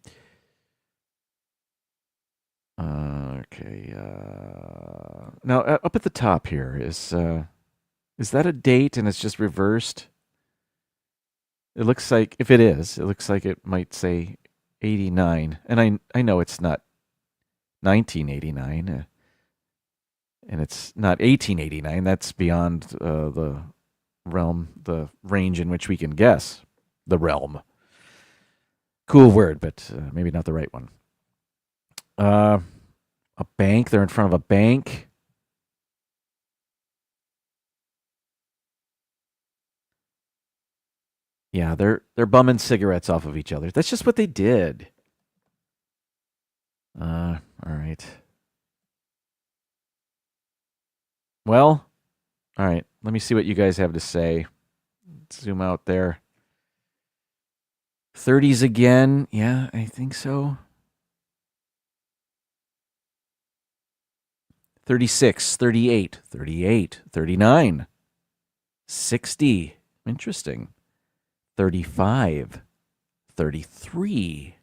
Okay. Now, up at the top here, is that a date and it's just reversed? It looks like, if it is, it looks like it might say 89. And I know it's not 1989. And it's not 1889. That's beyond the range in which we can guess. The realm. Cool word, but maybe not the right one. A bank. They're in front of a bank. Yeah, they're bumming cigarettes off of each other. That's just what they did. All right. Well, all right. Let me see what you guys have to say. Let's zoom out there. 30s again. Yeah, I think so. 36, 38, 38, 39, 60. Interesting. 35, 33,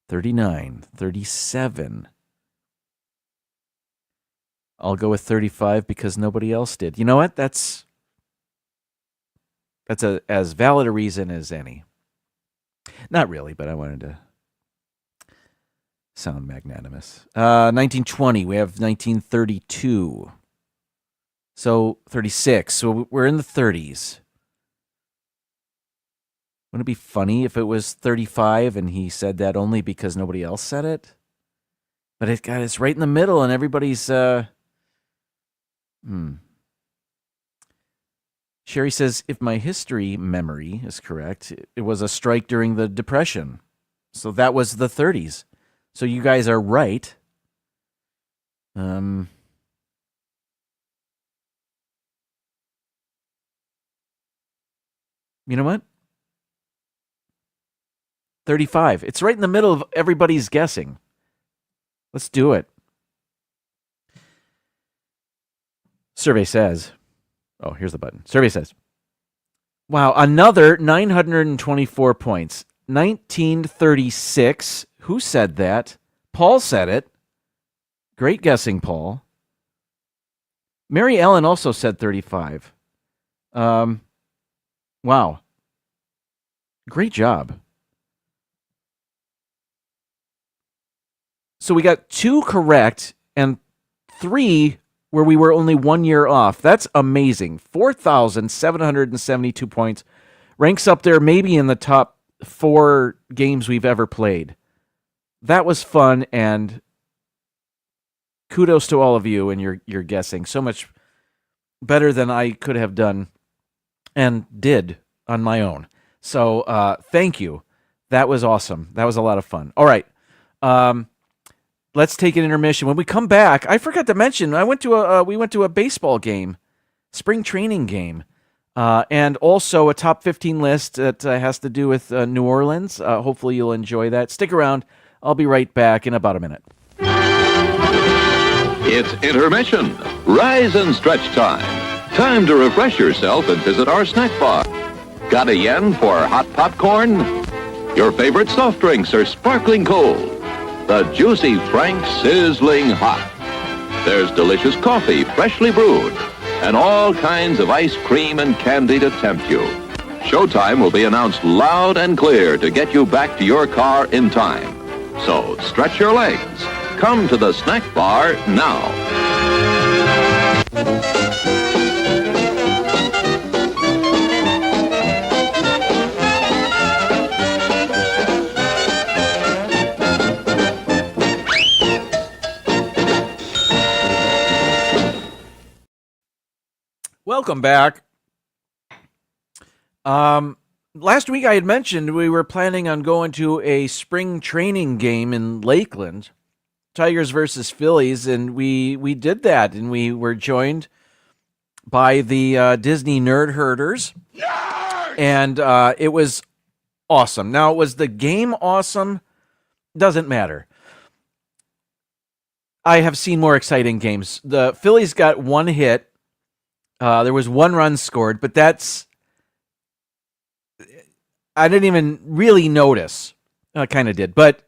39, 37. I'll go with 35 because nobody else did. You know what? That's as valid a reason as any. Not really, but I wanted to sound magnanimous. 1920, we have 1932. So 36. So we're in the 30s. Wouldn't it be funny if it was 35 and he said that only because nobody else said it? But it's right in the middle and everybody's... Sherry says, if my history memory is correct, it was a strike during the Depression. So that was the 30s. So you guys are right. You know what? 35. It's right in the middle of everybody's guessing. Let's do it. Survey says, oh, here's the button. Survey says, wow, another 924 points. 1936. Who said that? Paul said it. Great guessing, Paul. Mary Ellen also said 35. Wow. Great job. So we got 2 correct and 3 where we were only 1 year off. That's amazing. 4,772 points. Ranks up there maybe in the top 4 games we've ever played. That was fun, and kudos to all of you and your guessing. So much better than I could have done and did on my own. So thank you. That was awesome. That was a lot of fun. All right. Let's take an intermission. When we come back, I forgot to mention we went to a baseball game, spring training game, and also a top 15 list that has to do with New Orleans. Hopefully you'll enjoy that. Stick around. I'll be right back in about a minute. It's intermission. Rise and stretch time. Time to refresh yourself and visit our snack bar. Got a yen for hot popcorn? Your favorite soft drinks are sparkling cold. The juicy Frank sizzling hot. There's delicious coffee, freshly brewed, and all kinds of ice cream and candy to tempt you. Showtime will be announced loud and clear to get you back to your car in time. So stretch your legs. Come to the snack bar now. Welcome back. Last week I had mentioned we were planning on going to a spring training game in Lakeland, Tigers versus Phillies, and we did that, and we were joined by the Disney Nerd Herders, and it was awesome. Now, was the game awesome? Doesn't matter. I have seen more exciting games. The Phillies got 1 hit. There was 1 run scored, but I didn't even really notice. I kind of did, but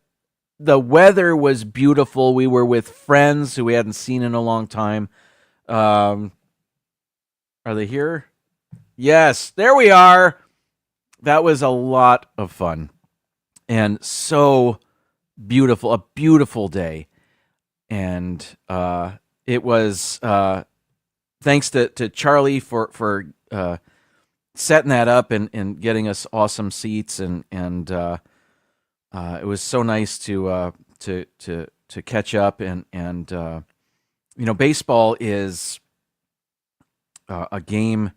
the weather was beautiful. We were with friends who we hadn't seen in a long time. Are they here? Yes, there we are. That was a lot of fun and so beautiful, a beautiful day. And it was thanks to Charlie for setting that up and getting us awesome seats, and it was so nice to catch up, and baseball is a game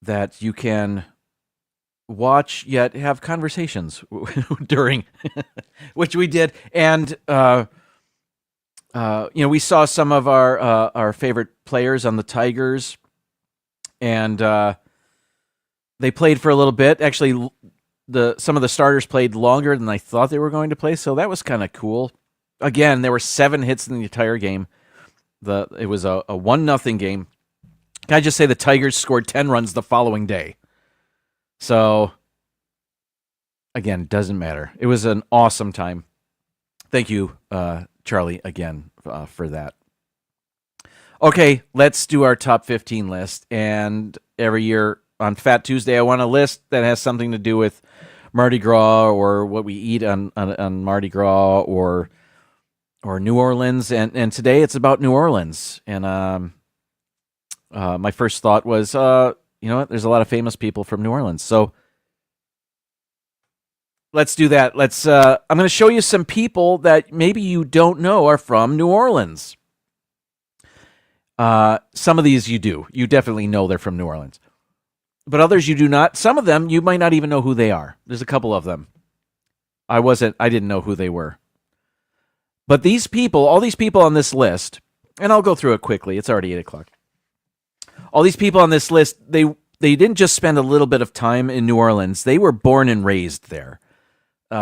that you can watch yet have conversations during, which we did, and we saw some of our favorite players on the Tigers, and they played for a little bit. Actually, some of the starters played longer than I thought they were going to play, so that was kind of cool. Again, there were 7 hits in the entire game. It was a 1-0 game. Can I just say the Tigers scored 10 runs the following day? So, again, doesn't matter. It was an awesome time. Thank you, Charlie, again, for that. Okay, let's do our top 15 list. And every year on Fat Tuesday, I want a list that has something to do with Mardi Gras or what we eat on Mardi Gras or New Orleans. And today it's about New Orleans. And my first thought was, you know what? There's a lot of famous people from New Orleans. So let's do that. I'm going to show you some people that maybe you don't know are from New Orleans. Some of these you do. You definitely know they're from New Orleans. But others you do not. Some of them you might not even know who they are. There's a couple of them. I didn't know who they were. But these people, all these people on this list, and I'll go through it quickly. It's already 8 o'clock. All these people on this list, they didn't just spend a little bit of time in New Orleans. They were born and raised there.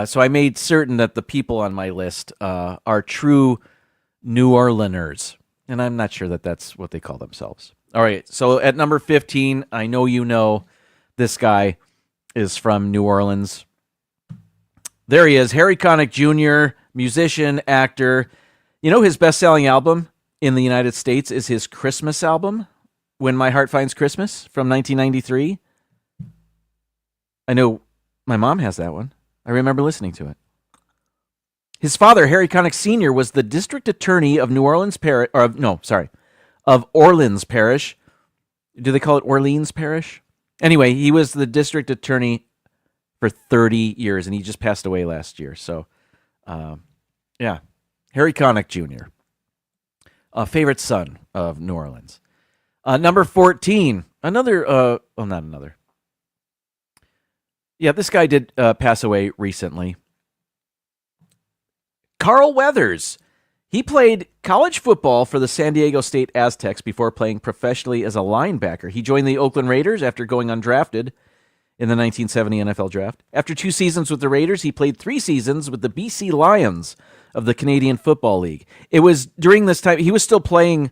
So I made certain that the people on my list are true New Orleaners. And I'm not sure that that's what they call themselves. All right, so at number 15, I know you know this guy is from New Orleans. There he is, Harry Connick Jr., musician, actor. You know his best-selling album in the United States is his Christmas album, When My Heart Finds Christmas, from 1993. I know my mom has that one. I remember listening to it. His father, Harry Connick Sr., was the district attorney of of Orleans Parish. Do they call it Orleans Parish? Anyway, he was the district attorney for 30 years, and he just passed away last year. So, yeah, Harry Connick Jr., a favorite son of New Orleans. Number 14, not another. Yeah, this guy did pass away recently. Carl Weathers. He played college football for the San Diego State Aztecs before playing professionally as a linebacker. He joined the Oakland Raiders after going undrafted in the 1970 NFL Draft. After 2 seasons with the Raiders, he played 3 seasons with the BC Lions of the Canadian Football League. It was during this time, he was still playing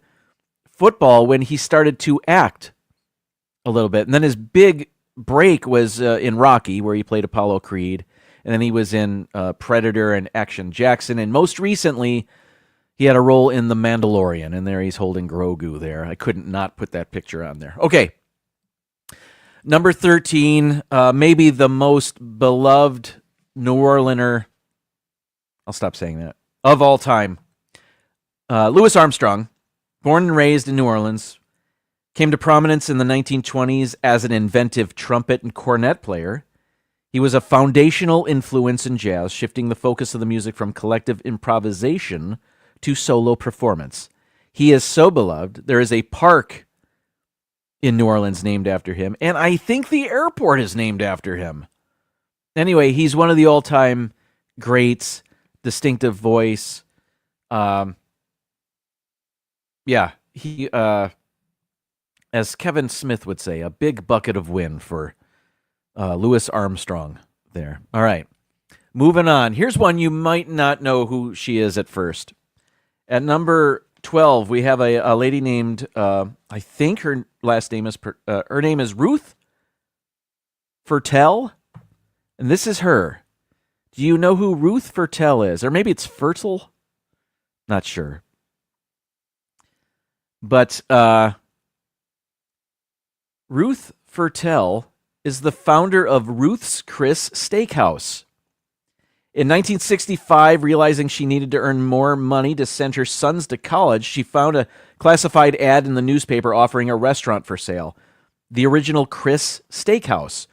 football when he started to act a little bit. And then his big break was in Rocky, where he played Apollo Creed. And then he was in Predator and Action Jackson. And most recently, he had a role in The Mandalorian. And there he's holding Grogu there. I couldn't not put that picture on there. Okay. Number 13, maybe the most beloved New Orleaner, I'll stop saying that, of all time. Louis Armstrong, born and raised in New Orleans, came to prominence in the 1920s as an inventive trumpet and cornet player. He was a foundational influence in jazz, shifting the focus of the music from collective improvisation to solo performance. He is so beloved, there is a park in New Orleans named after him, and I think the airport is named after him. Anyway, he's one of the all-time greats, distinctive voice. He, as Kevin Smith would say, a big bucket of wind for Louis Armstrong there. All right, moving on. Here's one you might not know who she is at first. At number 12, we have a lady named, I think her name is Ruth Fertel, and this is her. Do you know who Ruth Fertel is? Or maybe it's Fertile? Not sure. But Ruth Fertel is the founder of Ruth's Chris Steakhouse. In 1965, realizing she needed to earn more money to send her sons to college, she found a classified ad in the newspaper offering a restaurant for sale, the original Chris Steakhouse.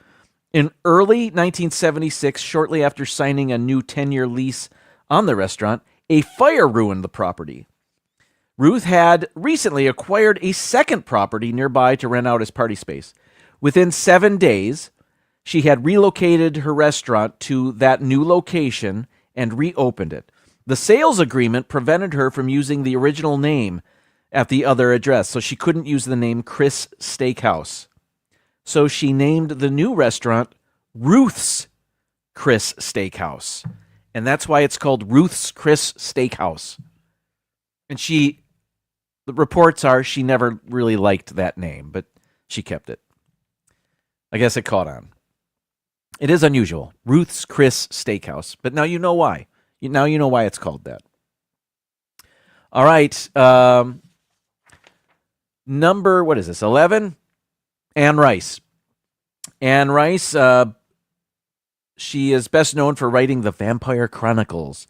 In early 1976, shortly after signing a new 10-year lease on the restaurant, a fire ruined the property. Ruth had recently acquired a second property nearby to rent out as party space. Within 7 days, she had relocated her restaurant to that new location and reopened it. The sales agreement prevented her from using the original name at the other address, so she couldn't use the name Chris Steakhouse. So she named the new restaurant Ruth's Chris Steakhouse. And that's why it's called Ruth's Chris Steakhouse. And the reports are she never really liked that name, but she kept it. I guess it caught on. It is unusual. Ruth's Chris Steakhouse. But now you know why. Now you know why it's called that. All right. Number, what is this, 11? Anne Rice. Anne Rice, she is best known for writing The Vampire Chronicles.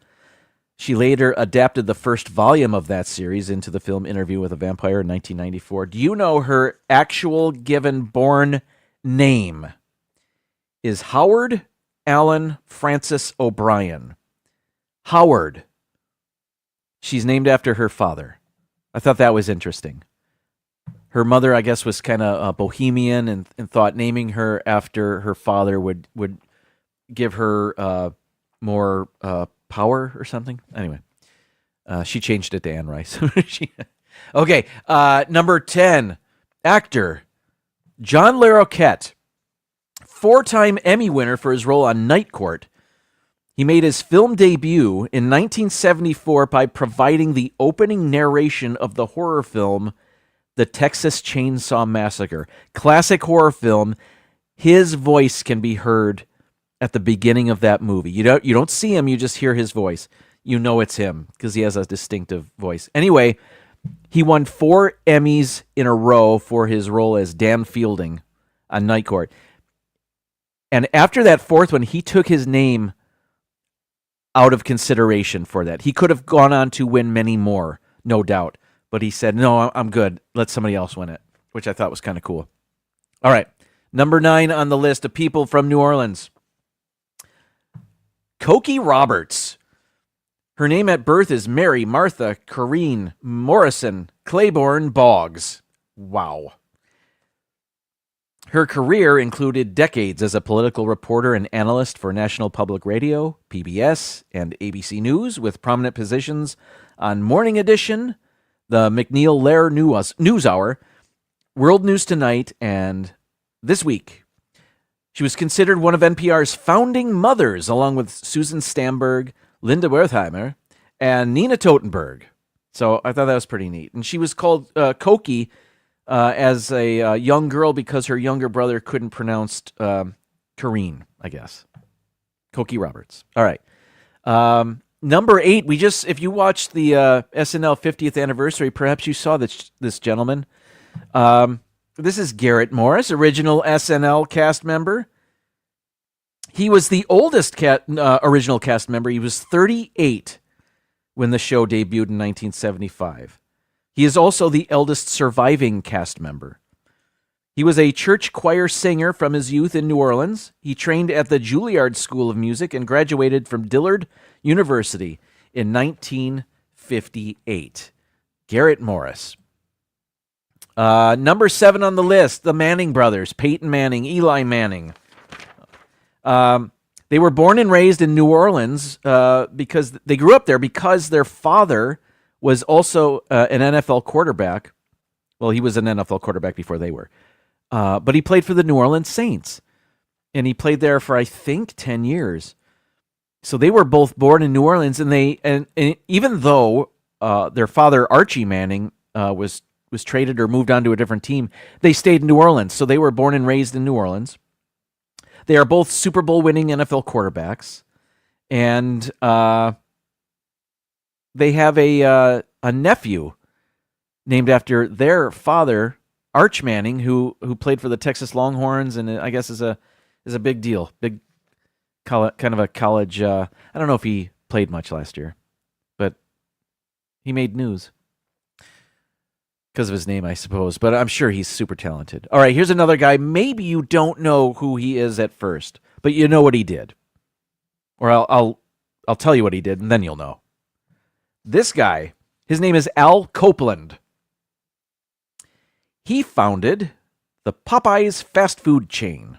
She later adapted the first volume of that series into the film Interview with a Vampire in 1994. Do you know her actual given born name is Howard Allen Francis O'Brien? Howard. She's named after her father. I thought that was interesting. her mother, I guess, was kind of bohemian and thought naming her after her father would give her more power or something. Anyway, she changed it to Anne Rice. Okay, number 10, actor John Larroquette, 4-time Emmy winner for his role on Night Court. He made his film debut in 1974 by providing the opening narration of the horror film The Texas Chainsaw Massacre. Classic horror film. His voice can be heard at the beginning of that movie. You don't see him, you just hear his voice. You know it's him because he has a distinctive voice. Anyway, he won 4 Emmys in a row for his role as Dan Fielding on Night Court. And after that 4th one, he took his name out of consideration for that. He could have gone on to win many more, no doubt. But he said, no, I'm good. Let somebody else win it, which I thought was kind of cool. All right, number 9 on the list of people from New Orleans. Cokie Roberts. Her name at birth is Mary Martha Corrine Morrison Claiborne Boggs. Wow. Her career included decades as a political reporter and analyst for National Public Radio, PBS, and ABC News, with prominent positions on Morning Edition, the McNeil Lehrer News Hour, World News Tonight, and This Week. She was considered one of NPR's founding mothers, along with Susan Stamberg, Linda Wertheimer, and Nina Totenberg. So I thought that was pretty neat. And she was called Cokie as a young girl because her younger brother couldn't pronounce Corrine, I guess. Cokie Roberts. All right. Number 8, if you watched the SNL 50th anniversary, perhaps you saw this gentleman. This is Garrett Morris, original SNL cast member. He was the oldest original cast member. He was 38 when the show debuted in 1975. He is also the eldest surviving cast member. He was a church choir singer from his youth in New Orleans. He trained at the Juilliard School of Music and graduated from Dillard University in 1958. Garrett Morris. Number 7 on the list, the Manning brothers, Peyton Manning, Eli Manning. They were born and raised in New Orleans because they grew up there because their father was also an NFL quarterback. Well, he was an NFL quarterback before they were. But he played for the New Orleans Saints. And he played there for, I think, 10 years. So they were both born in New Orleans. And even though their father, Archie Manning, was traded or moved on to a different team, they stayed in New Orleans. So they were born and raised in New Orleans. They are both Super Bowl winning NFL quarterbacks. And they have a nephew named after their father, Arch Manning, who played for the Texas Longhorns, and I guess is a big deal, big kind of a college. I don't know if he played much last year, but he made news because of his name, I suppose. But I'm sure he's super talented. All right, here's another guy. Maybe you don't know who he is at first, but you know what he did, or I'll tell you what he did, and then you'll know. This guy, his name is Al Copeland. He founded the Popeyes fast food chain.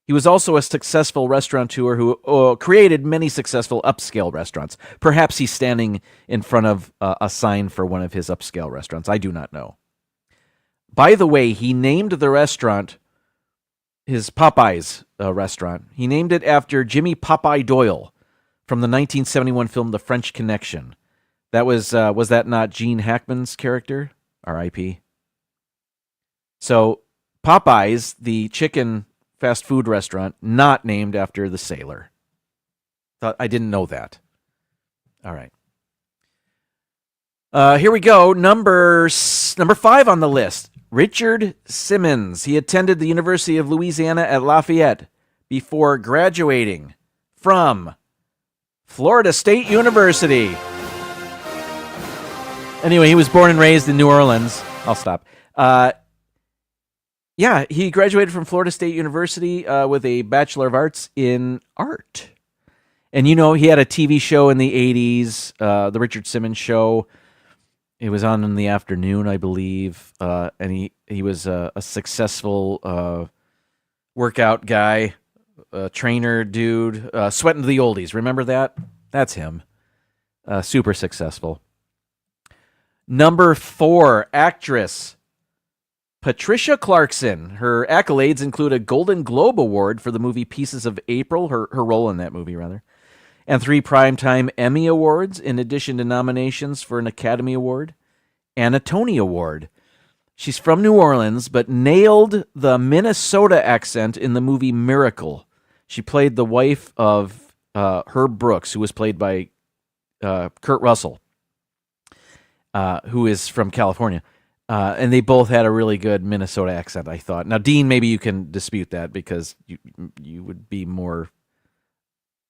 He was also a successful restaurateur who created many successful upscale restaurants. Perhaps he's standing in front of a sign for one of his upscale restaurants. I do not know. By the way, he named the restaurant, his Popeyes restaurant, he named it after Jimmy Popeye Doyle from the 1971 film The French Connection. That was that not Gene Hackman's character? R.I.P. So Popeyes, the chicken fast food restaurant, not named after the sailor. Thought I didn't know that. All right. Here we go. Number 5 on the list. Richard Simmons. He attended the University of Louisiana at Lafayette before graduating from Florida State University. Anyway, he was born and raised in New Orleans. I'll stop. Yeah, he graduated from Florida State University with a Bachelor of Arts in Art. And, you know, he had a TV show in the 80s, The Richard Simmons Show. It was on in the afternoon, I believe, and he was a successful workout guy, trainer dude, sweating to the oldies. Remember that? That's him. Super successful. Number 4, actress Patricia Clarkson. Her accolades include a Golden Globe Award for the movie Pieces of April, her role in that movie, rather, and 3 Primetime Emmy Awards, in addition to nominations for an Academy Award and a Tony Award. She's from New Orleans, but nailed the Minnesota accent in the movie Miracle. She played the wife of Herb Brooks, who was played by Kurt Russell, who is from California. And they both had a really good Minnesota accent, I thought. Now, Dean, maybe you can dispute that because you would be more,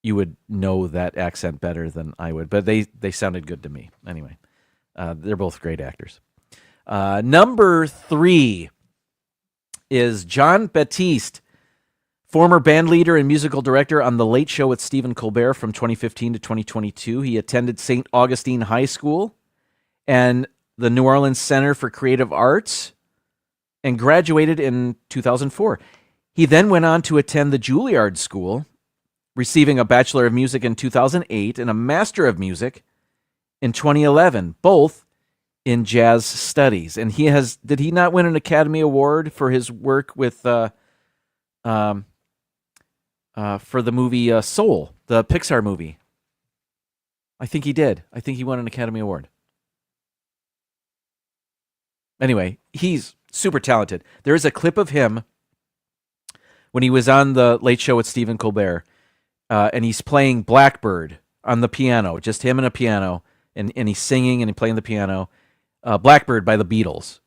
you would know that accent better than I would. But they sounded good to me. Anyway, they're both great actors. Number 3 is John Batiste, former band leader and musical director on The Late Show with Stephen Colbert from 2015 to 2022. He attended St. Augustine High School and the New Orleans Center for Creative Arts and graduated in 2004. He then went on to attend the Juilliard School, receiving a Bachelor of Music in 2008 and a Master of Music in 2011, both in jazz studies. And did he not win an Academy Award for his work with for the movie Soul, the Pixar movie? I think he did. I think he won an Academy Award. Anyway, he's super talented. There is a clip of him when he was on The Late Show with Stephen Colbert, and he's playing Blackbird on the piano, just him and a piano, and he's singing and he's playing the piano, Blackbird by the Beatles.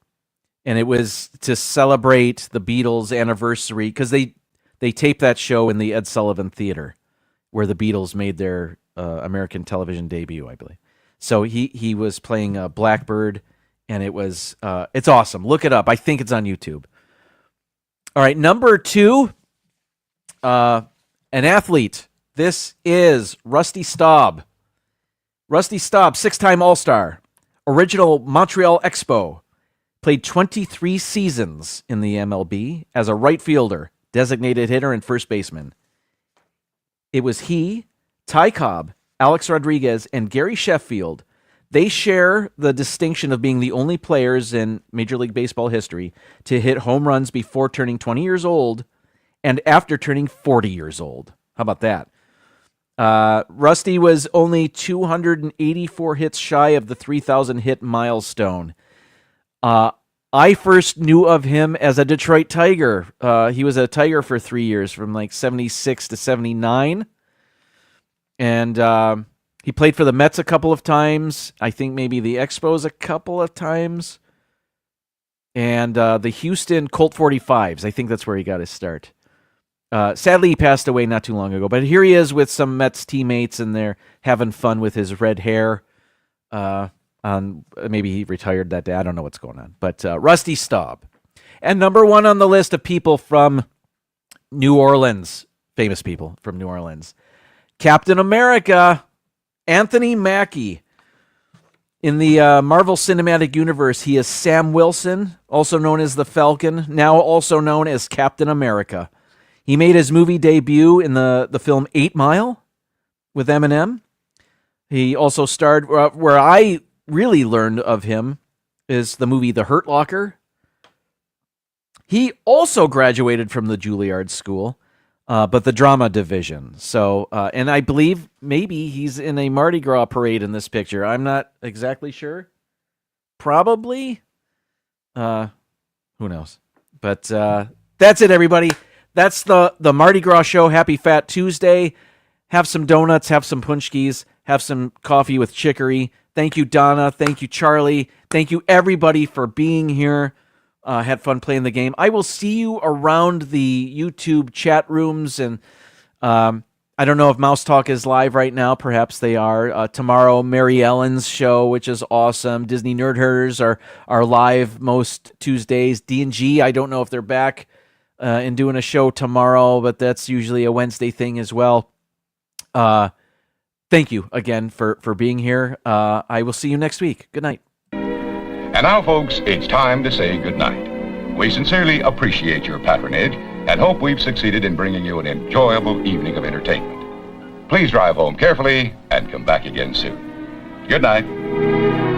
And it was to celebrate the Beatles' anniversary, because they taped that show in the Ed Sullivan Theater, where the Beatles made their American television debut, I believe. So he was playing Blackbird, and it's awesome. Look it up. I think it's on YouTube. All right, number 2, an athlete. This is Rusty Staub. Rusty Staub, 6-time All-Star, original Montreal Expo, played 23 seasons in the MLB as a right fielder, designated hitter, and first baseman. It was he, Ty Cobb, Alex Rodriguez, and Gary Sheffield. They share the distinction of being the only players in Major League Baseball history to hit home runs before turning 20 years old and after turning 40 years old. How about that? Rusty was only 284 hits shy of the 3,000 hit milestone. I first knew of him as a Detroit Tiger. He was a Tiger for 3 years, from like 76 to 79. And he played for the Mets a couple of times. I think maybe the Expos a couple of times. And the Houston Colt 45s. I think that's where he got his start. Sadly, he passed away not too long ago. But here he is with some Mets teammates, and they're having fun with his red hair. Maybe he retired that day. I don't know what's going on. But Rusty Staub. And number 1 on the list of people from New Orleans, famous people from New Orleans, Captain America, Anthony Mackie. In the Marvel Cinematic Universe, he is Sam Wilson, also known as the Falcon, now also known as Captain America. He made his movie debut in the film 8 Mile with Eminem. He also starred, where I really learned of him, is the movie The Hurt Locker. He also graduated from the Juilliard School, but the drama division. So, and I believe maybe he's in a Mardi Gras parade in this picture. I'm not exactly sure. Probably. Who knows? But that's it, everybody. That's the Mardi Gras show. Happy Fat Tuesday. Have some donuts, have some punchkis, have some coffee with chicory. Thank you, Donna. Thank you, Charlie. Thank you, everybody, for being here. Had fun playing the game. I will see you around the YouTube chat rooms, and I don't know if Mouse Talk is live right now. Perhaps they are. Tomorrow, Mary Ellen's show, which is awesome. Disney Nerd Herders are live most Tuesdays. D&G, I don't know if they're back and doing a show tomorrow, but that's usually a Wednesday thing as well. Thank you again for being here. I will see you next week. Good night. And now, folks, it's time to say goodnight. We sincerely appreciate your patronage and hope we've succeeded in bringing you an enjoyable evening of entertainment. Please drive home carefully and come back again soon. Good night.